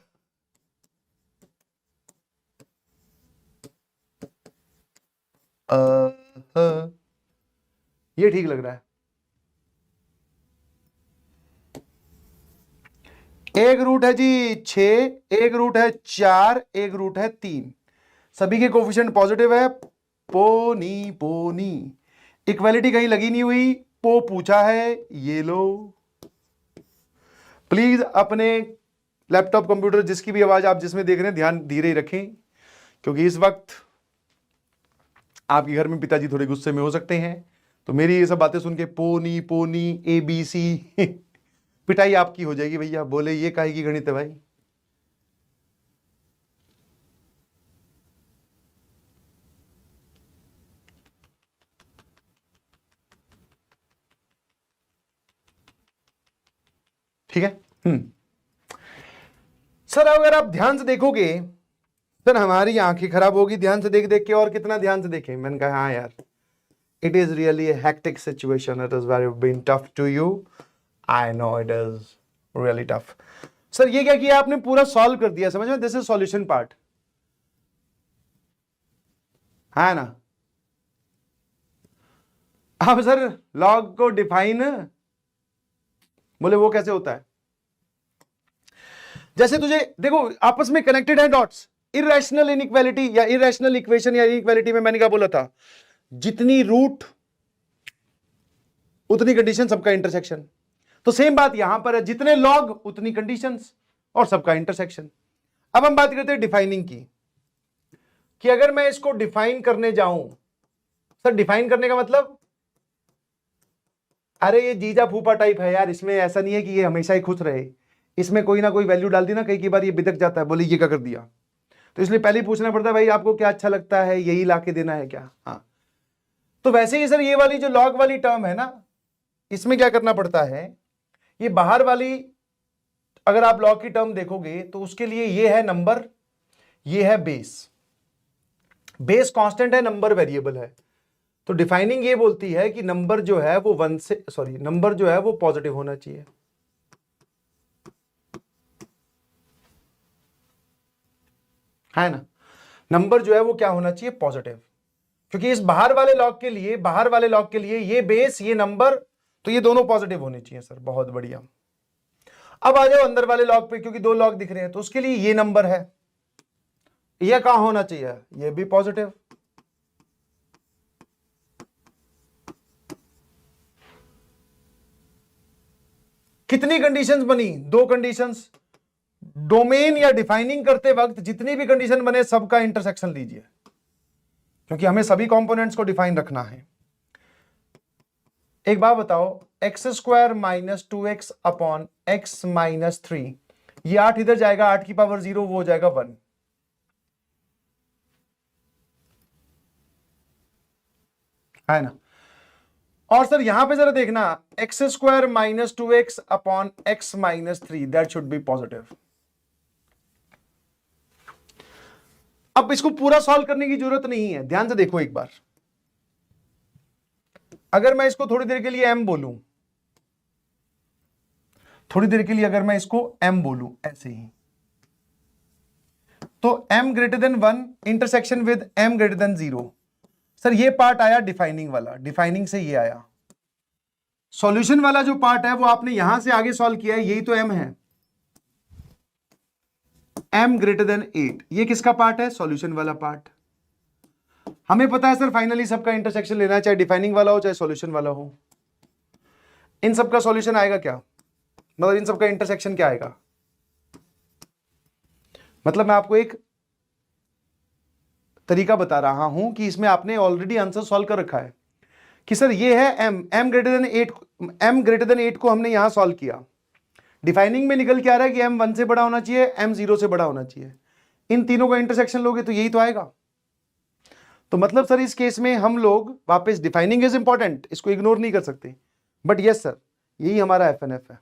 ये ठीक लग रहा है, एक रूट है जी 6, एक रूट है 4, एक रूट है 3, सभी के कोफिशिएंट पॉजिटिव है। पोनी पोनी, इक्वालिटी कहीं लगी नहीं हुई, पो पूछा है, ये लो। प्लीज अपने लैपटॉप कंप्यूटर जिसकी भी आवाज आप जिसमें देख रहे हैं ध्यान धीरे ही रखें, क्योंकि इस वक्त आपके घर में पिताजी थोड़े गुस्से में हो सकते हैं, तो मेरी ये सब बातें सुन के पोनी पोनी ABC पिटाई आपकी हो जाएगी भैया, बोले ये काहे की गणित है भाई। ठीक है। सर अगर आप ध्यान से देखोगे, सर हमारी आंखें खराब होगी ध्यान से देख देख के, और कितना ध्यान से देखें। मैंने कहा हाँ यार, it is really a hectic situation, it is very been tough to you, I know it is really tough. Sir ये क्या किया आपने, पूरा सॉल्व कर दिया, समझ में, दिस इज सॉल्यूशन पार्ट, है ना। अब सर लॉग को डिफाइन, बोले वो कैसे होता है, जैसे तुझे देखो आपस में कनेक्टेड है डॉट्स, इरेशनल इनइक्वालिटी या इरेशनल इक्वेशन या इनइक्वालिटी में मैंने क्या बोला था, जितनी रूट उतनी कंडीशन, सबका इंटरसेक्शन। तो सेम बात यहां पर है, जितने लॉग उतनी कंडीशंस और सबका इंटरसेक्शन। अब हम बात करते हैं डिफाइनिंग की, कि अगर मैं इसको डिफाइन करने जाऊं, सर डिफाइन करने का मतलब, अरे ये जीजा फूफा टाइप है यार, इसमें ऐसा नहीं है कि ये हमेशा ही खुश रहे, इसमें कोई ना कोई वैल्यू डाल दी ना, कई बार ये बिदक जाता है, बोले ये क्या कर दिया। तो इसलिए पहले ही पूछना पड़ता है भाई आपको क्या अच्छा लगता है, यही ला के देना है क्या। हाँ, तो वैसे ही सर ये वाली जो लॉग वाली टर्म है ना, इसमें क्या करना पड़ता है, ये बाहर वाली अगर आप लॉग की टर्म देखोगे तो उसके लिए ये है नंबर, ये है बेस, बेस कांस्टेंट है, नंबर वेरिएबल है। तो डिफाइनिंग ये बोलती है कि नंबर जो है वो नंबर जो है वो पॉजिटिव होना चाहिए, है ना। नंबर जो है वो क्या होना चाहिए, पॉजिटिव, क्योंकि इस बाहर वाले लॉग के लिए ये बेस, ये नंबर, तो ये दोनों पॉजिटिव होने चाहिए सर। बहुत बढ़िया। अब आ जाओ अंदर वाले लॉग पे, क्योंकि दो लॉग दिख रहे हैं, तो उसके लिए ये नंबर है, ये कहां होना चाहिए, ये भी पॉजिटिव। कितनी कंडीशंस बनी, दो कंडीशंस। डोमेन या डिफाइनिंग करते वक्त जितनी भी कंडीशन बने सबका इंटरसेक्शन लीजिए, क्योंकि हमें सभी कंपोनेंट्स को डिफाइन रखना है। एक बात बताओ, x² minus 2x upon x minus 3, ये 8 इधर जाएगा, 8 की पावर 0 वो हो जाएगा 1, है ना। और सर यहां पे जरा देखना, x² minus 2x upon x minus 3, that should be positive. अब इसको पूरा सॉल्व करने की जरूरत नहीं है, ध्यान से देखो एक बार। अगर मैं इसको थोड़ी देर के लिए m बोलूं, थोड़ी देर के लिए अगर मैं इसको m बोलूं ऐसे ही, तो m greater than 1 intersection with m greater than 0, sir ये पार्ट आया डिफाइनिंग वाला, डिफाइनिंग से ये आया। सॉल्यूशन वाला जो पार्ट है वो आपने यहां से आगे सॉल्व किया है, यही तो m है, m ग्रेटर देन 8, ये किसका पार्ट है, सॉल्यूशन वाला पार्ट। हमें पता है सर फाइनली सबका इंटरसेक्शन लेना है, चाहे डिफाइनिंग वाला हो चाहे सॉल्यूशन वाला हो। इन सबका सॉल्यूशन आएगा क्या, मतलब इन सबका इंटरसेक्शन क्या आएगा, मतलब मैं आपको एक तरीका बता रहा हूं कि इसमें आपने ऑलरेडी आंसर सॉल्व कर रखा है, कि सर ये है m greater than 8, m greater than 8 को हमने यहां सॉल्व किया, डिफाइनिंग में निकल के आ रहा है कि m 1 से बड़ा होना चाहिए, m 0 से बड़ा होना चाहिए, इन तीनों का इंटरसेक्शन लोगे तो यही तो आएगा। तो मतलब सर इस केस में हम लोग वापस, डिफाइनिंग इज इंपॉर्टेंट, इसको इग्नोर नहीं कर सकते, बट यस सर यही हमारा FNF है।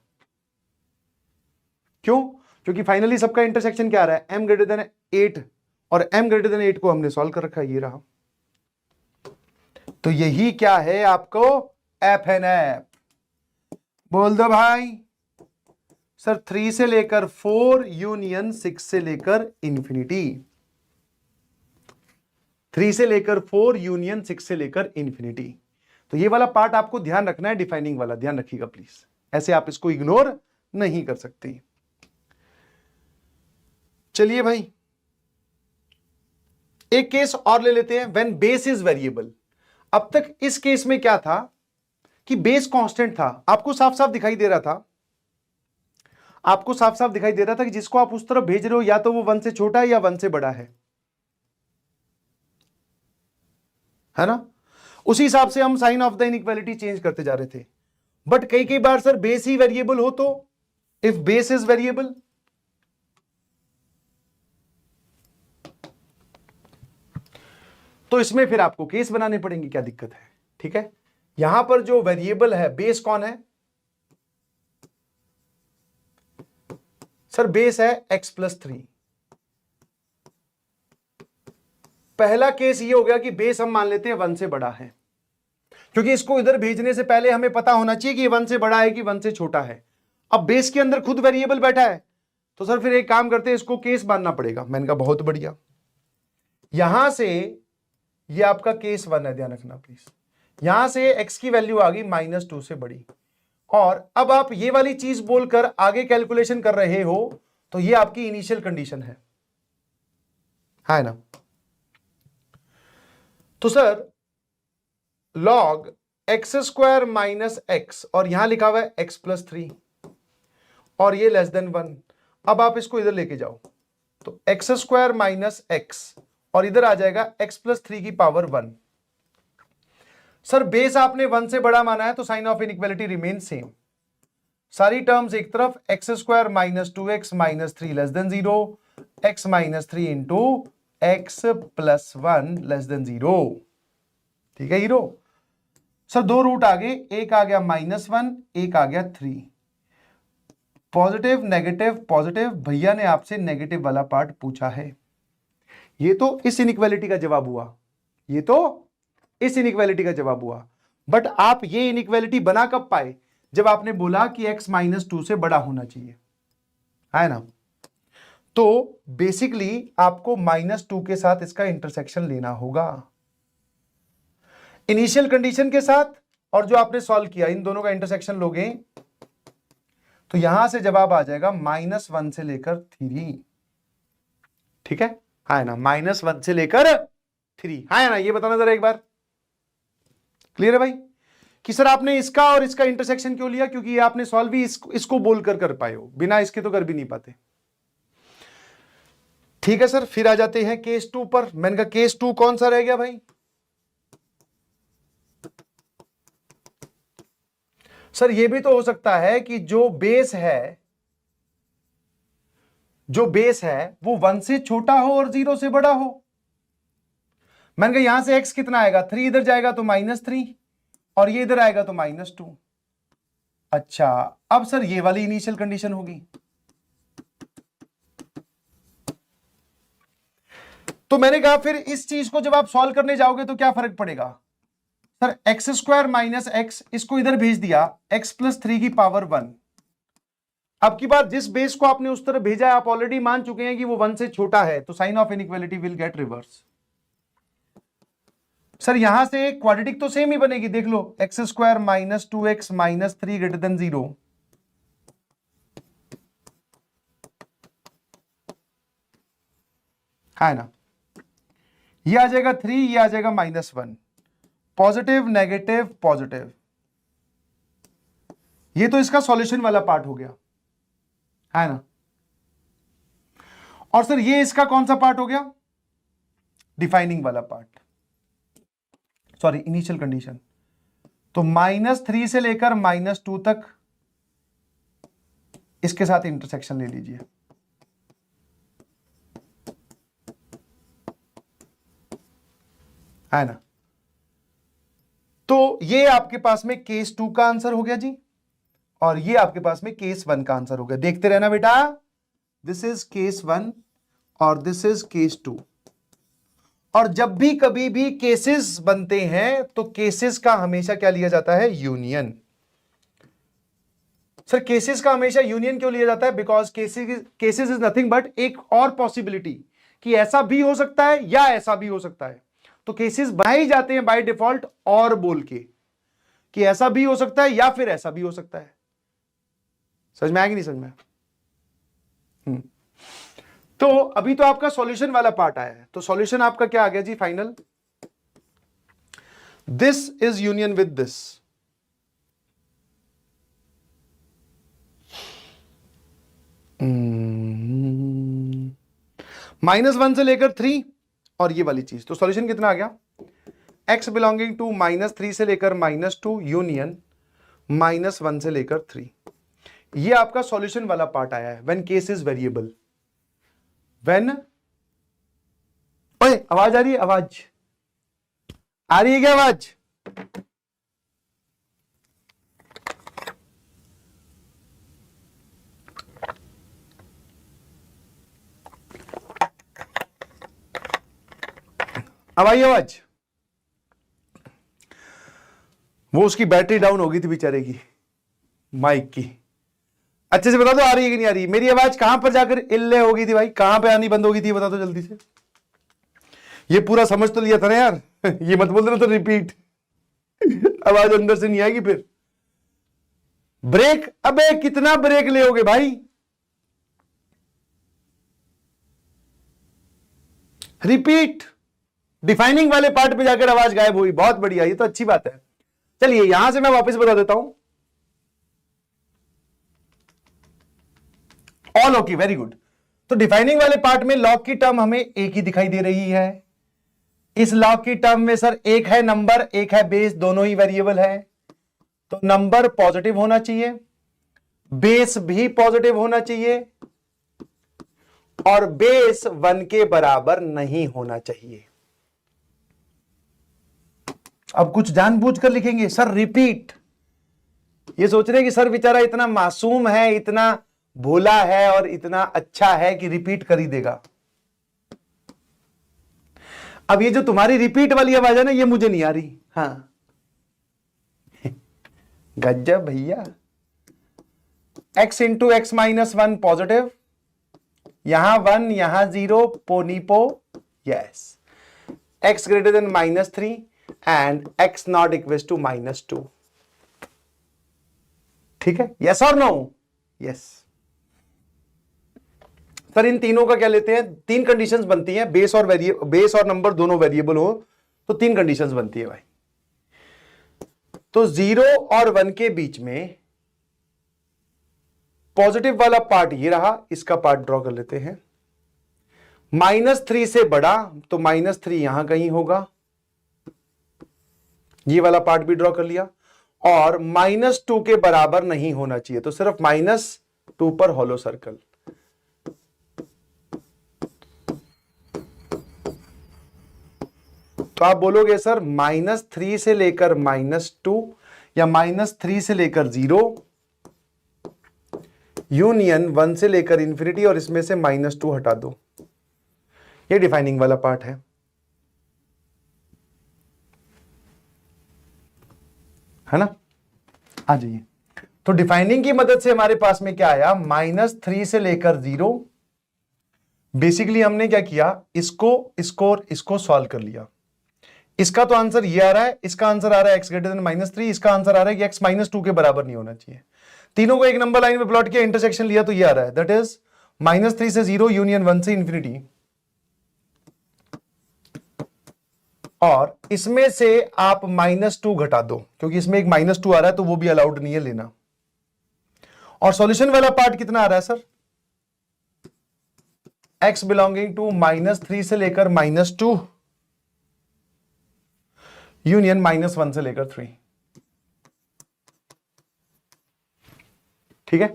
क्यों, क्योंकि फाइनली सबका इंटरसेक्शन क्या आ रहा है, m ग्रेटर देन 8, और m ग्रेटर देन 8 को हमने सॉल्व कर रखा है, ये रहा। तो यही क्या है आपको FNF, बोल दो भाई। सर 3 से लेकर 4 यूनियन 6 से लेकर इंफिनिटी, 3 से लेकर 4 यूनियन 6 से लेकर इंफिनिटी। तो ये वाला पार्ट आपको ध्यान रखना है, डिफाइनिंग वाला ध्यान रखिएगा प्लीज, ऐसे आप इसको इग्नोर नहीं कर सकते। चलिए भाई एक केस और ले लेते हैं, व्हेन बेस इज वेरिएबल। अब तक इस केस में क्या था कि बेस कांस्टेंट था, आपको साफ साफ दिखाई दे रहा था, आपको साफ साफ दिखाई दे रहा था कि जिसको आप उस तरफ भेज रहे हो या तो वो 1 से छोटा है या 1 से बड़ा है है ना। उसी हिसाब से हम sign of the inequality change करते जा रहे थे। बट कई कई बार सर बेस ही वेरिएबल हो, तो इफ बेस इज वेरिएबल, तो इसमें फिर आपको केस बनाने पड़ेंगे, क्या दिक्कत है। ठीक है, यहां पर जो वेरिएबल है, बेस कौन है सर? बेस है x+3। पहला केस ये हो गया कि बेस हम मान लेते हैं 1 से बड़ा है, क्योंकि इसको इधर भेजने से पहले हमें पता होना चाहिए कि 1 से बड़ा है कि 1 से छोटा है। अब बेस के अंदर खुद वेरिएबल बैठा है, तो सर फिर एक काम करते हैं, इसको केस मानना पड़ेगा। मैंने कहा बहुत बढ़िया। यहां से ये आपका केस 1 है, ध्यान रखना प्लीज। यहां से x की वैल्यू आ गई -2 से बड़ी, और अब आप ये वाली चीज बोलकर आगे कैलकुलेशन कर रहे हो, तो ये आपकी इनिशियल कंडीशन है ना। तो सर log x² - x, और यहां लिखा हुआ है x+3, और ये <1। अब आप इसको इधर लेके जाओ, तो x² - x, और इधर आ जाएगा x+3 की पावर 1। सर बेस आपने 1 से बड़ा माना है, तो sign of inequality remain same. सारी टर्म्स एक तरफ, x² - 2x - 3 <0, x - 3 into x+1 <0। ठीक है हीरो। सर दो रूट आ गए, एक आ गया -1, एक आ गया 3। पॉजिटिव नेगेटिव पॉजिटिव, भैया ने आपसे नेगेटिव वाला पार्ट पूछा है। ये तो इस इनइक्वालिटी का जवाब हुआ, ये तो इस इनइक्वालिटी का जवाब हुआ। बट आप ये इनइक्वालिटी बना कब पाए? जब आपने बोला कि x -2 से बड़ा होना चाहिए, है ना। तो बेसिकली आपको -2 के साथ इसका इंटरसेक्शन लेना होगा, इनिशियल कंडीशन के साथ, और जो आपने सॉल्व किया इन दोनों का इंटरसेक्शन लोगे, तो यहां से जवाब आ जाएगा -1 से लेकर 3। ठीक है ना, -1 से लेकर 3, है ना। ये बताना जरा एक बार, क्लियर है भाई कि सर आपने इसका और इसका इंटरसेक्शन क्यों लिया? क्योंकि ये आपने सॉल्व भी इसको बोलकर कर पाए हो, बिना इसके तो कर भी नहीं पाते। ठीक है सर, फिर आ जाते हैं केस 2 पर। मैंने कहा केस 2 कौन सा रह गया भाई? सर ये भी तो हो सकता है कि जो बेस है वो 1 से छोटा हो और 0 से बड़ा हो। मैंने कहा यहां से x कितना आएगा, 3 इधर जाएगा तो -3, और ये इधर आएगा तो -2। अच्छा, अब सर ये वाली इनिशियल कंडीशन होगी, तो मैंने कहा फिर इस चीज को जब आप सॉल्व करने जाओगे तो क्या फर्क पड़ेगा सर? x² - x, इसको इधर भेज दिया, x+3 की पावर 1। अब की बार जिस बेस को आपने उस तरह भेजा है, आप ऑलरेडी मान चुके हैं कि वो 1 से छोटा है, तो sign of inequality will get reverse. Sir यहां से क्वाड्रेटिक तो सेम ही बनेगी, देख लो, x² - 2x - 3 > 0। है ना, ये आ जाएगा 3, ये आ जाएगा -1, पॉजिटिव नेगेटिव पॉजिटिव। ये तो इसका सॉल्यूशन वाला पार्ट हो गया, है ना। और सर ये इसका कौन सा पार्ट हो गया? डिफाइनिंग वाला पार्ट, सॉरी इनिशियल कंडीशन। तो -3 से लेकर -2 तक इसके साथ इंटरसेक्शन ले लीजिए, है ना। तो ये आपके पास में केस 2 का आंसर हो गया जी, और ये आपके पास में केस 1 का आंसर हो गया। देखते रहना बेटा, दिस इज केस 1 और दिस इज केस 2। और जब भी कभी भी केसेस बनते हैं तो केसेस का हमेशा क्या लिया जाता है? यूनियन। सर केसेस का हमेशा यूनियन क्यों लिया जाता है? Because cases is nothing but एक और पॉसिबिलिटी कि ऐसा भी हो सकता है या ऐसा भी हो सकता है। तो केसेस बनाए ही जाते हैं बाय डिफॉल्ट और बोल के कि ऐसा भी हो सकता है या फिर ऐसा भी हो सकता है। समझ में आया कि नहीं समझ में? तो अभी तो आपका सॉल्यूशन वाला पार्ट आया है, तो सॉल्यूशन आपका क्या आ गया जी final? This is union with this. -1 से लेकर 3 और ये वाली चीज, तो सॉल्यूशन कितना आ गया? x बिलोंगिंग टू -3 से लेकर -2 यूनियन -1 से लेकर 3। ये आपका सॉल्यूशन वाला पार्ट आया है when case is variable. When, ओए आवाज आ रही है? आवाज आ रही है क्या? आवाज अब आई आवाज? वो उसकी बैटरी डाउन हो गई थी बेचारे की, माइक की। अच्छे से बता दो आ रही है कि नहीं आ रही? मेरी आवाज कहां पर जाकर इल्ले हो गई थी भाई? कहां पे आनी बंद हो गई थी? बता दो जल्दी से। ये पूरा समझ तो लिया था ना यार। ये मत बोल देना तो रिपीट, आवाज अंदर से नहीं आएगी फिर। ब्रेक, अबे कितना ब्रेक ले भाई? रिपीट। डिफाइनिंग वाले पार्ट पे जाकर आवाज गायब हुई, बहुत बढ़िया, ये तो अच्छी बात है। चलिए यहां से मैं वापस बता देता हूं। All okay, very good. तो डिफाइनिंग वाले पार्ट में लॉग की टर्म हमें एक ही दिखाई दे रही है। इस लॉग की टर्म में सर एक है नंबर, एक है बेस, दोनों ही वेरिएबल है। तो नंबर पॉजिटिव होना चाहिए, बेस भी पॉजिटिव होना चाहिए, और बेस 1 के बराबर नहीं होना चाहिए। अब कुछ जानबूझकर लिखेंगे सर रिपीट। ये सोच रहे हैं कि सर बेचारा इतना मासूम है, इतना भोला है और इतना अच्छा है कि रिपीट कर ही देगा। अब ये जो तुम्हारी रिपीट वाली आवाज है ना, ये मुझे नहीं आ रही। हाँ गजब भैया। x into X minus 1 positive, यहां 1 यहां 0, पोनीपो, yes. x greater than -3 and x not equal to -2। ठीक है, यस और नो? यस। सर इन तीनों का क्या लेते हैं? 3 कंडीशंस बनती हैं, बेस और नंबर दोनों वेरिएबल हो तो 3 कंडीशंस बनती है भाई। तो 0 और 1 के बीच में पॉजिटिव वाला पार्ट ये रहा, इसका पार्ट ड्रॉ कर लेते हैं। -3 से बड़ा तो -3 यहां कहीं होगा, ये वाला पार्ट भी ड्रॉ कर लिया। और -2 के बराबर नहीं होना चाहिए, तो सिर्फ -2 पर हॉलो सर्कल। तो आप बोलोगे सर -3 से लेकर -2 या -3 से लेकर 0 यूनियन 1 से लेकर इंफिनिटी, और इसमें से -2 हटा दो। ये डिफाइनिंग वाला पार्ट है ना? आ जाइए। तो डिफाइनिंग की मदद से हमारे पास में क्या आया? -3 से लेकर 0। बेसिकली हमने क्या किया, इसको सॉल्व कर लिया। इसका तो आंसर ये आ रहा है, इसका आंसर आ रहा है x ग्रेटर देन -3, इसका आंसर आ रहा है कि x -2 के बराबर नहीं होना चाहिए। तीनों को एक नंबर लाइन में प्लॉट किया, इंटरसेक्शन लिया, तो ये आ रहा है, दैट इज -3 से 0 यूनियन 1 से इंफिनिटी। और इसमें से आप -2 घटा दो, क्योंकि इसमें एक -2 आ रहा है तो वो भी अलाउड नहीं है लेना। और सॉल्यूशन वाला पार्ट कितना आ रहा है सर? x बिलोंगिंग टू -3 से लेकर -2 यूनियन -1 से लेकर 3। ठीक है।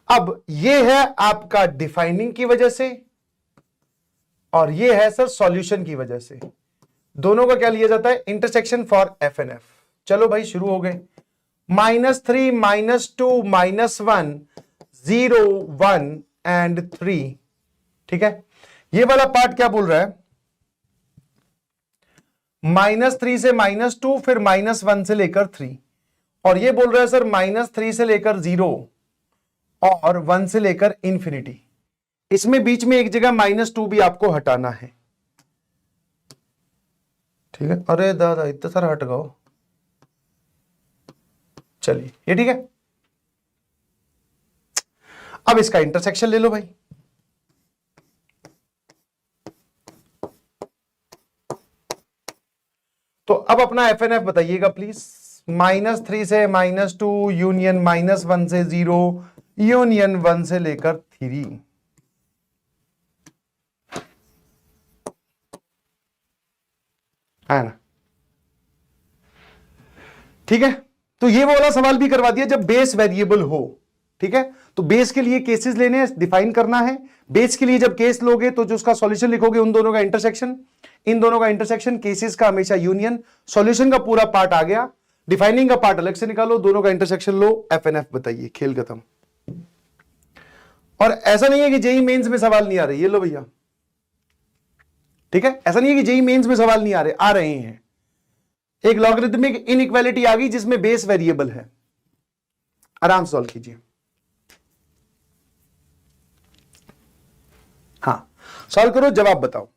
अब ये है आपका डिफाइनिंग की वजह से, और ये है सर सॉल्यूशन की वजह से। दोनों का क्या लिया जाता है? Intersection for F N F. चलो भाई शुरू हो गए। -3 -2 -1 0 1 एंड 3। ठीक है, ये वाला पार्ट क्या बोल रहा है? -3 से -2 फिर -1 से लेकर 3, और ये बोल रहा है सर -3 से लेकर 0 और 1 से लेकर इंफिनिटी। इसमें बीच में एक जगह -2 भी आपको हटाना है। ठीक है, अरे दादा इतना सारा हट गओ। चलिए ये ठीक है। अब इसका इंटरसेक्शन ले लो भाई। तो अब अपना एफ एन एफ बताइएगा प्लीज। -3 से -2 यूनियन -1 से 0 यूनियन 1 से लेकर 3। है ना? ठीक है, तो ये वाला सवाल भी करवा दिया जब बेस वेरिएबल हो। ठीक है, तो बेस के लिए केसेस लेने हैं, डिफाइन करना है। बेस के लिए जब केस लोगे तो जो उसका सॉल्यूशन लिखोगे उन दोनों का इंटरसेक्शन, इन दोनों का इंटरसेक्शन, केसेस का हमेशा यूनियन, सॉल्यूशन का पूरा पार्ट आ गया, डिफाइनिंग का पार्ट अलग से निकालो, दोनों का इंटरसेक्शन लो, एफ एन एफ बताइए, खेल खत्म। और ऐसा नहीं है कि जेई मेंस में सवाल नहीं आ रहे, ये लो भैया। ठीक है, ऐसा नहीं है कि जेई मेंस में सवाल नहीं आ रहे हैं। एक लॉगरिथमिक इनइक्वालिटी आ गई जिसमें बेस वेरिएबल है, आराम से सॉल्व कीजिए। हाँ, सॉल्व करो, जवाब बताओ।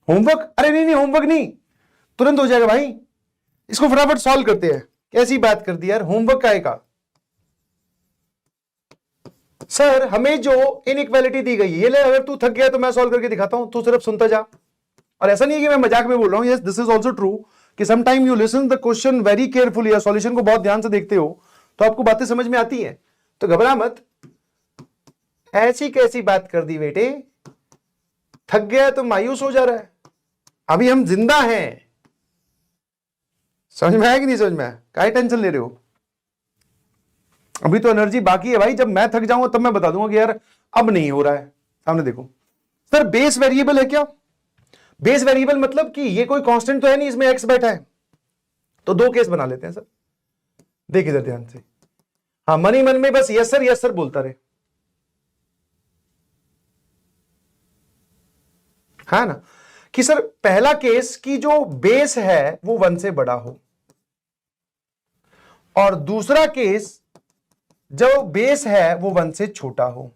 होमवर्क? अरे नहीं नहीं, होमवर्क नहीं, तुरंत हो जाएगा भाई, इसको फटाफट सॉल्व करते हैं। कैसी बात कर दी यार, होमवर्क का का। सर हमें जो इनइक्वालिटी दी गई है, ये ले, अगर तू थक गया तो मैं सॉल्व करके दिखाता हूं, तू सिर्फ सुनता जा। और ऐसा नहीं है कि मैं मजाक में बोल रहा हूं, yes this is also true कि some time you listen the question very carefully या सॉल्यूशन को बहुत ध्यान से देखते हो तो आपको बातें समझ में आती हैं, तो घबरा मत। ऐसी कैसी बात कर दी बेटे, थक गया तो मायूस हो जा रहा है, अभी हम जिंदा हैं। समझ में आया कि नहीं समझ में आया? काहे टेंशन ले रहे हो, अभी तो एनर्जी बाकी है भाई, जब मैं थक जाऊंगा तब मैं बता दूंगा कि यार अब नहीं हो रहा है। सामने देखो सर, बेस वेरिएबल है क्या? बेस वेरिएबल मतलब कि ये कोई कांस्टेंट तो है नहीं, इसमें एक्स बैठा है। तो दो केस बना लेते हैं सर, देख इधर ध्यान से। हाँ, मन ही मन में बस यस सर बोलता रहे, है ना, कि सर पहला केस कि जो बेस है वो 1 से बड़ा हो, और दूसरा केस जो बेस है वो 1 से छोटा हो।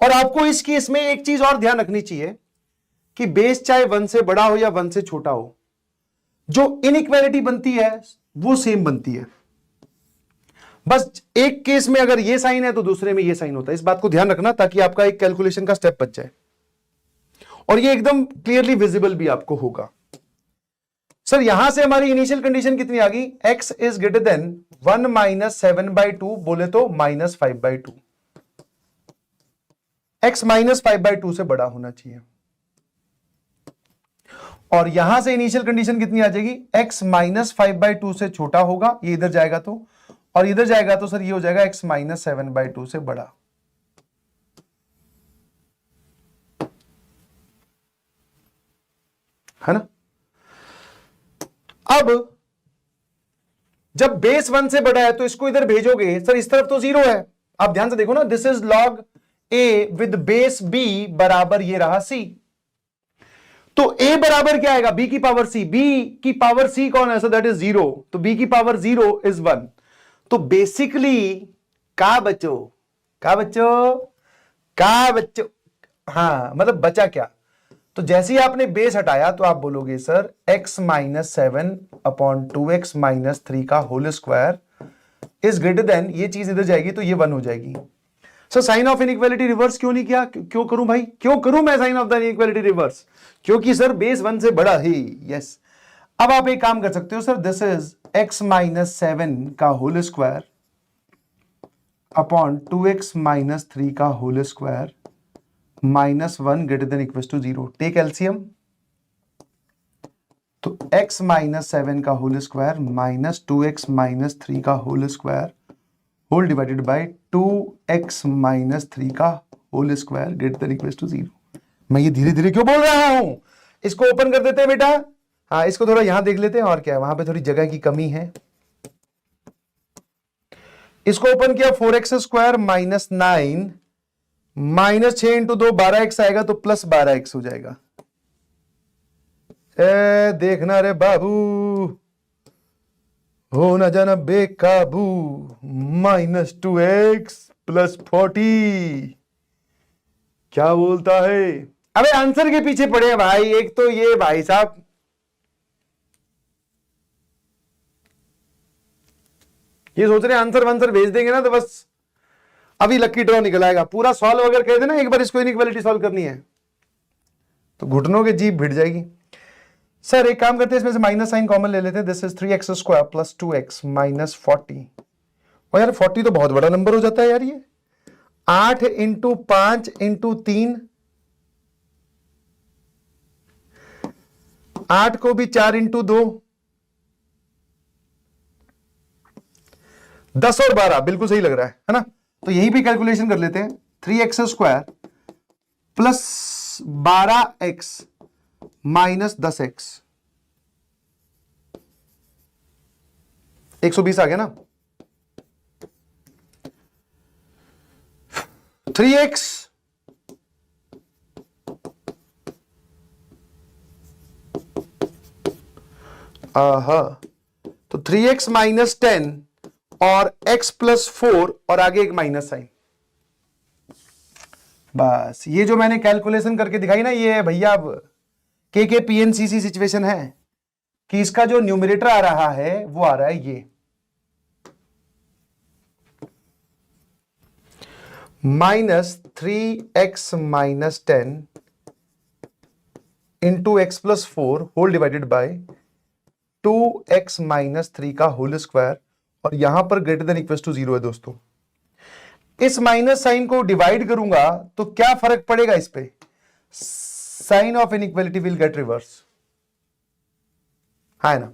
और आपको इस केस में एक चीज और ध्यान रखनी चाहिए कि बेस चाहे 1 से बड़ा हो या 1 से छोटा हो, जो इनइक्वालिटी बनती है वो सेम बनती है। बस एक केस में अगर ये साइन है तो दूसरे में ये साइन होता है, इस बात को ध्यान रखना ताकि आपका एक कैलकुलेशन का स्टेप बच जाए, और ये एकदम क्लियरली विजिबल भी आपको होगा। सर यहां से हमारी इनिशियल कंडीशन कितनी आ गई? x is greater then 1 minus 7/2, बोले तो -5/2। x -5/2 से बड़ा होना चाहिए। और यहां से इनिशियल कंडीशन कितनी आ जाएगी? x -5/2 से छोटा होगा, ये इधर जाएगा तो, और इधर जाएगा तो सर ये हो जाएगा x -7/2 से बड़ा। है ना? अब जब बेस 1 से बड़ा है तो इसको इधर भेजोगे, सर इस तरफ तो 0 है, आप ध्यान से देखो ना, this is log a with base b बराबर ये रहा c। तो a बराबर क्या आएगा? b की पावर c। b की पावर c कौन है? सर दैट इज 0, तो b की पावर 0 इज 1। तो बेसिकली का बच्चों, हाँ मतलब बचा क्या? तो जैसे ही आपने बेस हटाया तो आप बोलोगे सर x -7/2x - 3 का whole square is greater than, ये चीज इधर जाएगी तो ये 1 हो जाएगी। Sir sign of inequality reverse क्यों नहीं किया? क्यों करूं भाई, क्यों करूं मैं sign of the inequality reverse? क्योंकि सर बेस 1 से बड़ा है। यस, अब आप एक काम कर सकते हो सर, दिस इज x -7 का होल स्क्वायर अपॉन 2x - 3 का whole square -1 greater than equal to 0। Take LCM, तो x -7 का होल स्क्वायर -2x - 3 का whole square whole divided by 2x - 3 का whole square greater than equal to 0। मैं ये धीरे धीरे क्यों बोल रहा हूं? इसको ओपन कर देते हैं बेटा। हाँ, इसको थोड़ा यहां देख लेते हैं, और क्या है, वहां पे थोड़ी जगह की कमी है। इसको ओपन किया, 4x स्क्वायर -9 -6 इंटू 2 12x आएगा, तो प्लस 12x हो जाएगा। देखना रे बाबू, हो न जाना बेकाबू, -2x + 40 क्या बोलता है? अबे आंसर के पीछे पड़े हैं भाई। एक तो ये भाई साहब, ये सोच रहे आंसर वांसर भेज देंगे ना तो बस अभी लक्की ड्रॉ निकल आएगा। पूरा सॉल्व अगर कह देना एक बार इसको इनइक्वालिटी सॉल्व करनी है तो घुटनों की जीभ भिड़ जाएगी। सर एक काम करते हैं, इसमें से माइनस साइन कॉमन ले लेते हैं। This is 3x² + 2x - 40। और यार 40 तो बहुत बड़ा नंबर हो जाता है यार। ये 8 × 5 × 3, 8 को भी 4 × 2, 10 और 12 बिल्कुल सही लग रहा है ना? तो यही भी कैलकुलेशन कर लेते हैं। 3x² + 12x - 10x, 120 आ गया ना? 3x तो 3x - 10 और x + 4 और आगे एक माइनस साइन। बस ये जो मैंने कैलकुलेशन करके दिखाई ना, ये भैया के PNCC सिचुएशन है कि इसका जो न्यूमरेटर आ रहा है वो आ रहा है ये -3x - 10 × x + 4 whole divided by 2x - 3 का होल स्क्वायर, और यहां पर >= 0 है दोस्तों। इस माइनस साइन को डिवाइड करूंगा तो क्या फर्क पड़ेगा इस पे? Sign of inequality will get reverse, है ना?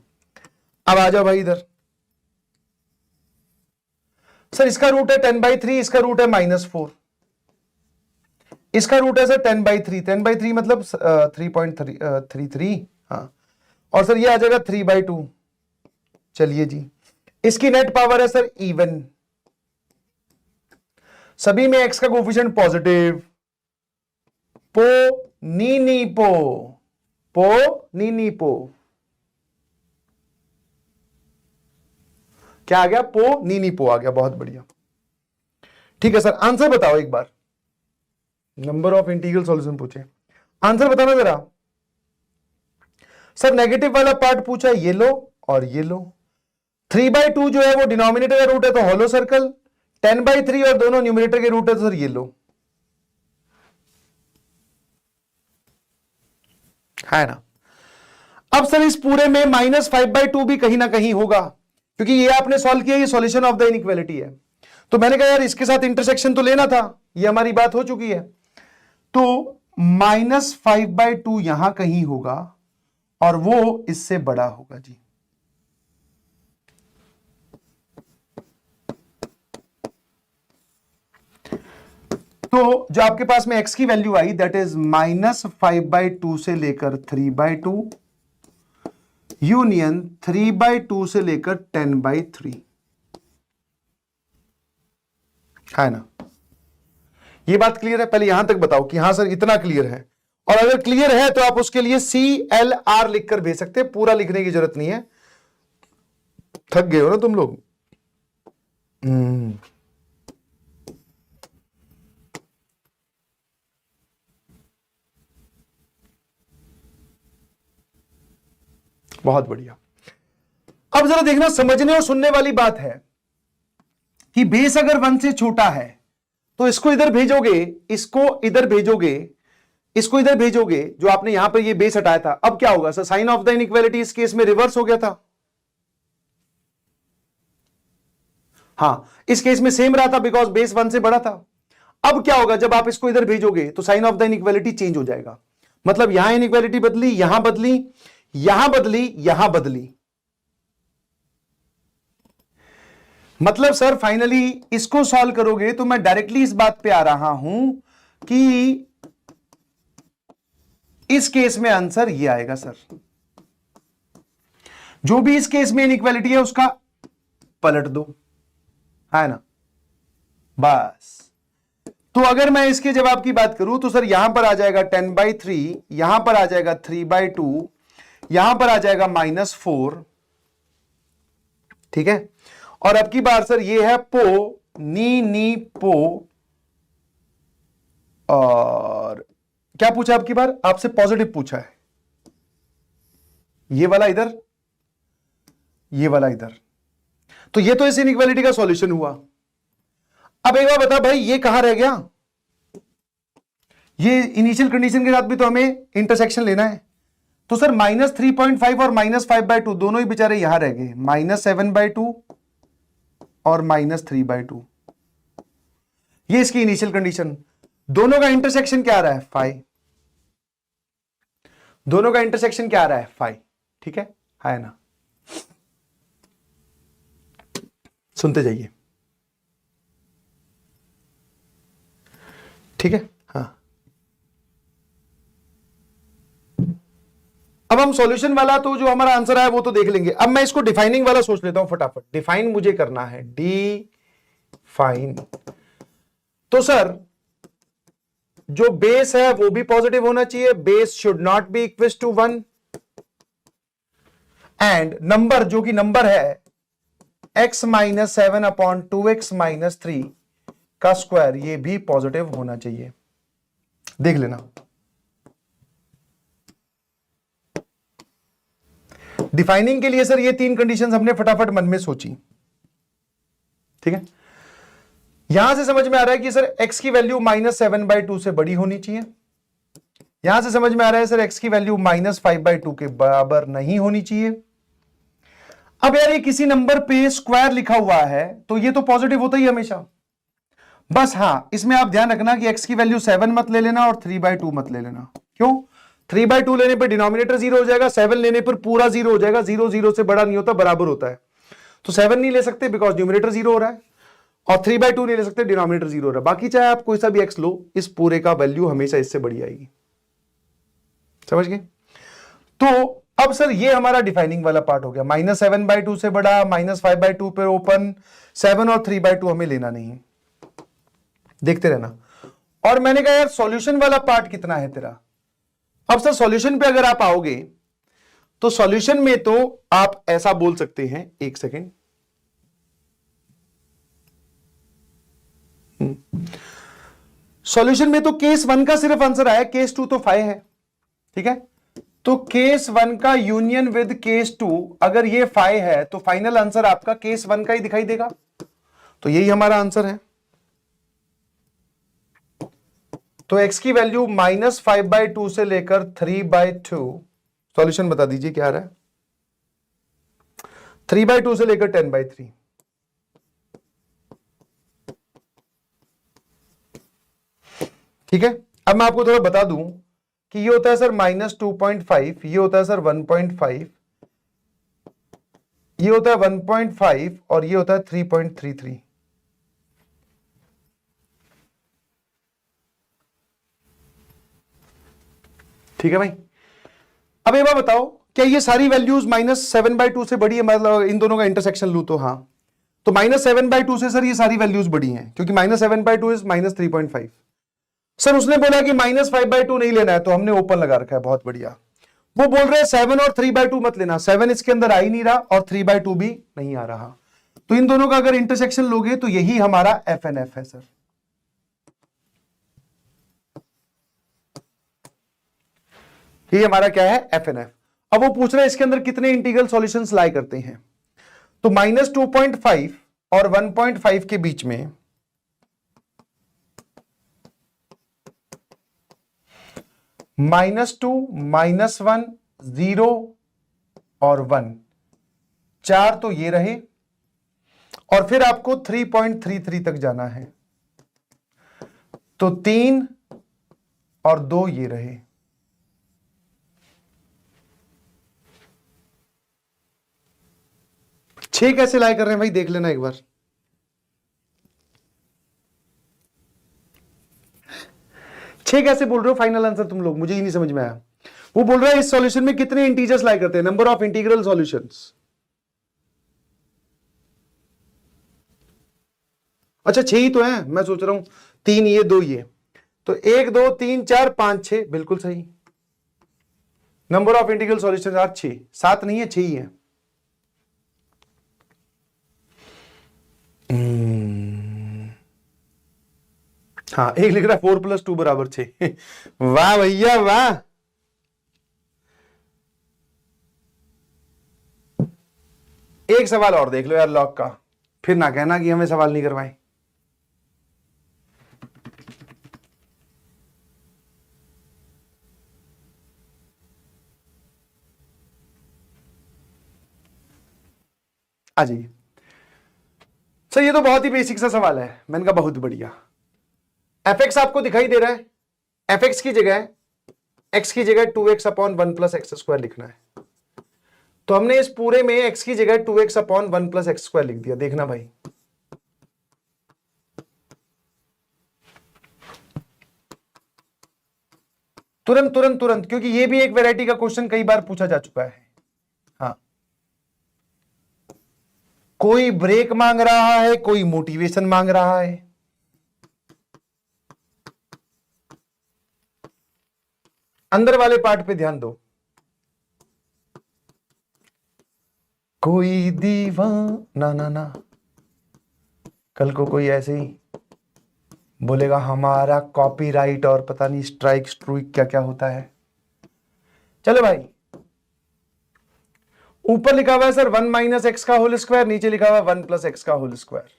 अब आ जाओ भाई इधर। सर इसका रूट है 10/3, इसका रूट है -4, इसका रूट है सर 10/3। 10/3 मतलब 3.33, हाँ। और सर ये आ जाएगा 3/2। चलिए जी, इसकी नेट पावर है सर इवन। सभी में x का कोफिशिएंट पॉजिटिव। पो नी पो, पो नी पो, क्या आ गया? पो नी पो आ गया। बहुत बढ़िया, ठीक है सर। आंसर बताओ एक बार। नंबर ऑफ इंटीग्रल सॉल्यूशन पूछे, आंसर बताना जरा। सर नेगेटिव वाला पार्ट पूछा, ये लो और ये लो। 3/2 जो है वो डिनोमिनेटर का रूट है तो होलो सर्कल, 10/3 और दोनों न्यूमरेटर के रूट है तो सर ये लो, है ना? अब सर इस पूरे में -5/2 भी कहीं ना कहीं होगा, क्योंकि ये आपने सॉल्व किया, ये सॉल्यूशन ऑफ द इनइक्वालिटी है। तो मैंने कहा यार इसके साथ इंटरसेक्शन तो लेना था, ये हमारी बात हो चुकी है। तो -5/2 यहां कहीं होगा और वो इससे बड़ा होगा जी। तो जो आपके पास में x की वैल्यू आई दैट इज -5/2 से लेकर 3/2 यूनियन 3/2 से लेकर 10/3, है ना? ये बात क्लियर है? पहले यहां तक बताओ कि हाँ सर इतना क्लियर है। और अगर क्लियर है तो आप उसके लिए CLR लिखकर भेज सकते हैं, पूरा लिखने की जरूरत नहीं है। थक गए हो ना तुम लोग? बहुत बढ़िया। अब जरा देखना, समझने और सुनने वाली बात है कि बेस अगर 1 से छोटा है तो इसको इधर भेजोगे, इसको इधर भेजोगे, इसको इधर भेजोगे, जो आपने यहां पर ये बेस हटाया था। अब क्या होगा sir? Sign of the inequality इस केस में रिवर्स हो गया था। हां, इस केस में सेम रहा था बिकॉज बेस 1 से बड़ा था। अब क्या होगा? जब आप इसको इधर भेजोगे तो sign of the inequality change हो जाएगा। मतलब यहां इनइक्वालिटी बदली, यहां बदली, यहां बदली, यहां बदली। मतलब सर फाइनली इसको सॉल्व करोगे तो मैं डायरेक्टली इस बात पे आ रहा हूं कि इस केस में आंसर ये आएगा सर। जो भी इस केस में इनइक्वालिटी है उसका पलट दो, है ना? बस। तो अगर मैं इसके जवाब की बात करूं तो सर यहां पर आ जाएगा 10/3, यहां पर आ जाएगा 3/2, यहां पर आ जाएगा -4, ठीक है। और अब की बार सर ये है पो, नी पो, और क्या पूछा अब की बार आपसे? पॉजिटिव पूछा है, ये वाला इधर, ये वाला इधर। तो ये तो इस इनइक्वालिटी का सॉल्यूशन हुआ। अब एक बार बता भाई, ये कहां रह गया? ये इनिशियल कंडीशन के साथ भी तो हमें इंटरसेक्शन लेना है। तो सर -3.5 और -5/2 दोनों ही बेचारे यहां रह गए, -7/2 और -3/2। ये इसकी इनिशियल कंडीशन। दोनों का इंटरसेक्शन क्या आ रहा है? 5। दोनों का इंटरसेक्शन क्या आ रहा है? 5। ठीक है ना? सुनते जाइए, ठीक है। हाँ, अब हम सॉल्यूशन वाला तो जो हमारा आंसर है वो तो देख लेंगे। अब मैं इसको डिफाइनिंग वाला सोच लेता हूं फटाफट। डिफाइन मुझे करना है, डिफाइन। तो सर जो बेस है वो भी पॉजिटिव होना चाहिए, base should not be equal to 1, and number जो कि नंबर है x-7/2x-3 का स्क्वायर, ये भी पॉजिटिव होना चाहिए। देख लेना। डिफाइनिंग के लिए सर ये 3 कंडीशंस हमने फटाफट मन में सोची, ठीक है। यहां से समझ में आ रहा है कि सर x की वैल्यू -7/2 से बड़ी होनी चाहिए। यहां से समझ में आ रहा है सर x की वैल्यू -5/2 के बराबर नहीं होनी चाहिए। अब यार ये किसी नंबर पे स्क्वायर लिखा हुआ है तो ये तो पॉजिटिव होता ही हमेशा। बस हाँ, इसमें आप ध्यान रखना कि x की वैल्यू 7 मत ले लेना और 3/2 मत ले लेना। क्यों? 3/2 लेने पर डिनोमिनेटर 0 हो जाएगा, 7 लेने पर पूरा 0 हो जाएगा। 0 0 से बड़ा नहीं होता, बराबर होता है। तो 7 नहीं ले सकते बिकॉज न्यूमिनेटर 0 हो रहा है, और 3/2 नहीं ले सकते, डिनोमिनेटर 0 हो रहा है। बाकी चाहे आप कोई सा भी x लो, इस पूरे का वैल्यू हमेशा इससे बड़ी आएगी। समझ गए? तो अब सर ये हमारा डिफाइनिंग वाला पार्ट हो गया। -7/2 से बड़ा, -5/2 पे ओपन, 7 और 3/2 हमें लेना नहीं, देखते रहना। और मैंने कहा यार सॉल्यूशन वाला पार्ट कितना है तेरा? अब सर सॉल्यूशन पे अगर आप आओगे तो सॉल्यूशन में तो आप ऐसा बोल सकते हैं, एक सेकेंड, सॉल्यूशन में तो केस 1 का सिर्फ आंसर आया, केस 2 तो 5 है, ठीक है। तो केस 1 का यूनियन विद केस 2, अगर ये 5 है तो फाइनल आंसर आपका केस 1 का ही दिखाई देगा। तो यही हमारा आंसर है। तो x की वैल्यू -5/2 से लेकर 3/2, सॉल्यूशन बता दीजिए क्या आ रहा है? 3/2 से लेकर 10/3। ठीक है। अब मैं आपको थोड़ा बता दूं कि ये होता है सर -2.5, ये होता है सर 1.5, ये होता है 1.5 और ये होता है 3.33। ठीक है भाई। अब एक बार बताओ, क्या ये सारी वैल्यूज -7/2 से बड़ी है? मतलब इन दोनों का इंटरसेक्शन लू तो हाँ, तो -7/2 से सर ये सारी वैल्यूज बड़ी हैं, क्योंकि -7/2 इज -3.5। सर उसने बोला कि -5/2 नहीं लेना है, तो हमने ओपन लगा रखा है, बहुत बढ़िया। वो बोल रहे हैं 7 और 3/2 मत लेना, 7 इसके अंदर आ ही नहीं रहा और 3/2 भी नहीं आ रहा। तो इन दोनों का अगर इंटरसेक्शन लोगे तो यही हमारा FNF है सर। ये हमारा क्या है? FNF। अब वो पूछ रहे हैं इसके अंदर कितने इंटीग्रल सॉल्यूशंस लाई करते हैं। तो -2.5 और 1.5 के बीच में -2, -1, 0 और 1, 4 तो ये रहे, और फिर आपको 3.33 तक जाना है, तो 3 और 2 ये रहे। छह कैसे लाई कर रहे हैं भाई, देख लेना एक बार। छह कैसे बोल रहे हो फाइनल आंसर तुम लोग? मुझे ही नहीं समझ में आया। वो बोल रहा है इस सॉल्यूशन में कितने इंटीजर्स लाई करते हैं, नंबर ऑफ इंटीग्रल सॉल्यूशंस। अच्छा 6 ही तो है, मैं सोच रहा हूं 3 ये 2 ये, तो 1 2 3 4 5 6, बिल्कुल सही। Number of integral solutions are 6, 7 नहीं है, 6 ही है। हाँ, एक लिख रहा है 4 + 2 = 6। वाह भैया वाह। एक सवाल और देख लो यार लॉग का, फिर ना कहना कि हमें सवाल नहीं करवाए। आ जाइए सर, ये तो बहुत ही बेसिक सा सवाल है। मैंने कहा बहुत बढ़िया। fx आपको दिखाई दे रहा है, fx की जगह x की जगह 2x/1 + x² लिखना है। तो हमने इस पूरे में x की जगह 2x/1 + x² लिख दिया। देखना भाई, तुरंत तुरंत तुरंत, क्योंकि ये भी एक वैरायटी का क्वेश्चन कई बार पूछा जा चुका है। हाँ, कोई ब्रेक मांग रहा है, कोई मोटिवेशन मांग रहा है। अंदर वाले पार्ट पे ध्यान दो। कोई दीवाना ना ना, कल को कोई ऐसे ही बोलेगा हमारा कॉपीराइट और पता नहीं स्ट्राइक स्ट्रूइक क्या क्या होता है। चलो भाई, ऊपर लिखा हुआ है सर 1 - x का होल स्क्वायर, नीचे लिखा हुआ है 1 + x का whole square.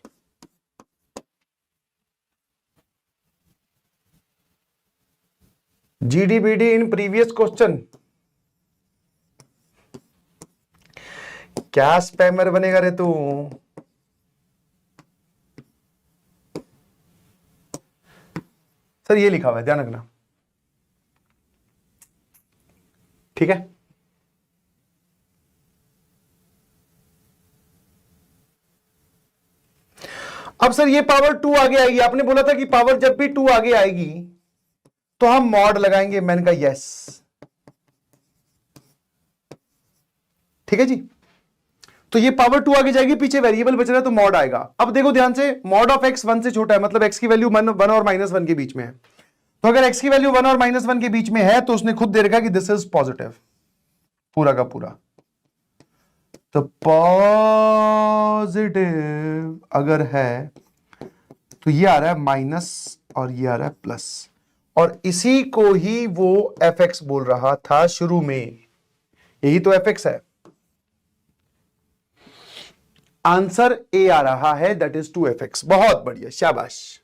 GDBD in previous question. क्या स्पैमर बनेगा रे तू? सर ये लिखा हुआ है, ध्यान रखना, ठीक है। अब सर ये पावर 2 आगे आएगी, आपने बोला था कि पावर जब भी 2 आगे आएगी तो हम मॉड लगाएंगे। मैंने कहा यस, ठीक है जी। तो ये पावर 2 आगे जाएगी, पीछे वेरिएबल बच रहा है तो मॉड आएगा। अब देखो ध्यान से, मॉड ऑफ x 1 से छोटा है, मतलब x की वैल्यू 1 और -1 के बीच में है। तो अगर x की वैल्यू 1 और -1 के बीच में है तो उसने खुद दे रखा कि दिस इज पॉजिटिव, पूरा का पूरा। तो पॉजिटिव अगर है तो ये आ रहा है माइनस और ये आ रहा है प्लस, और इसी को ही वो fx बोल रहा था शुरू में। यही तो fx है। आंसर ए आ रहा है, दैट इज 2fx। बहुत बढ़िया, शाबाश।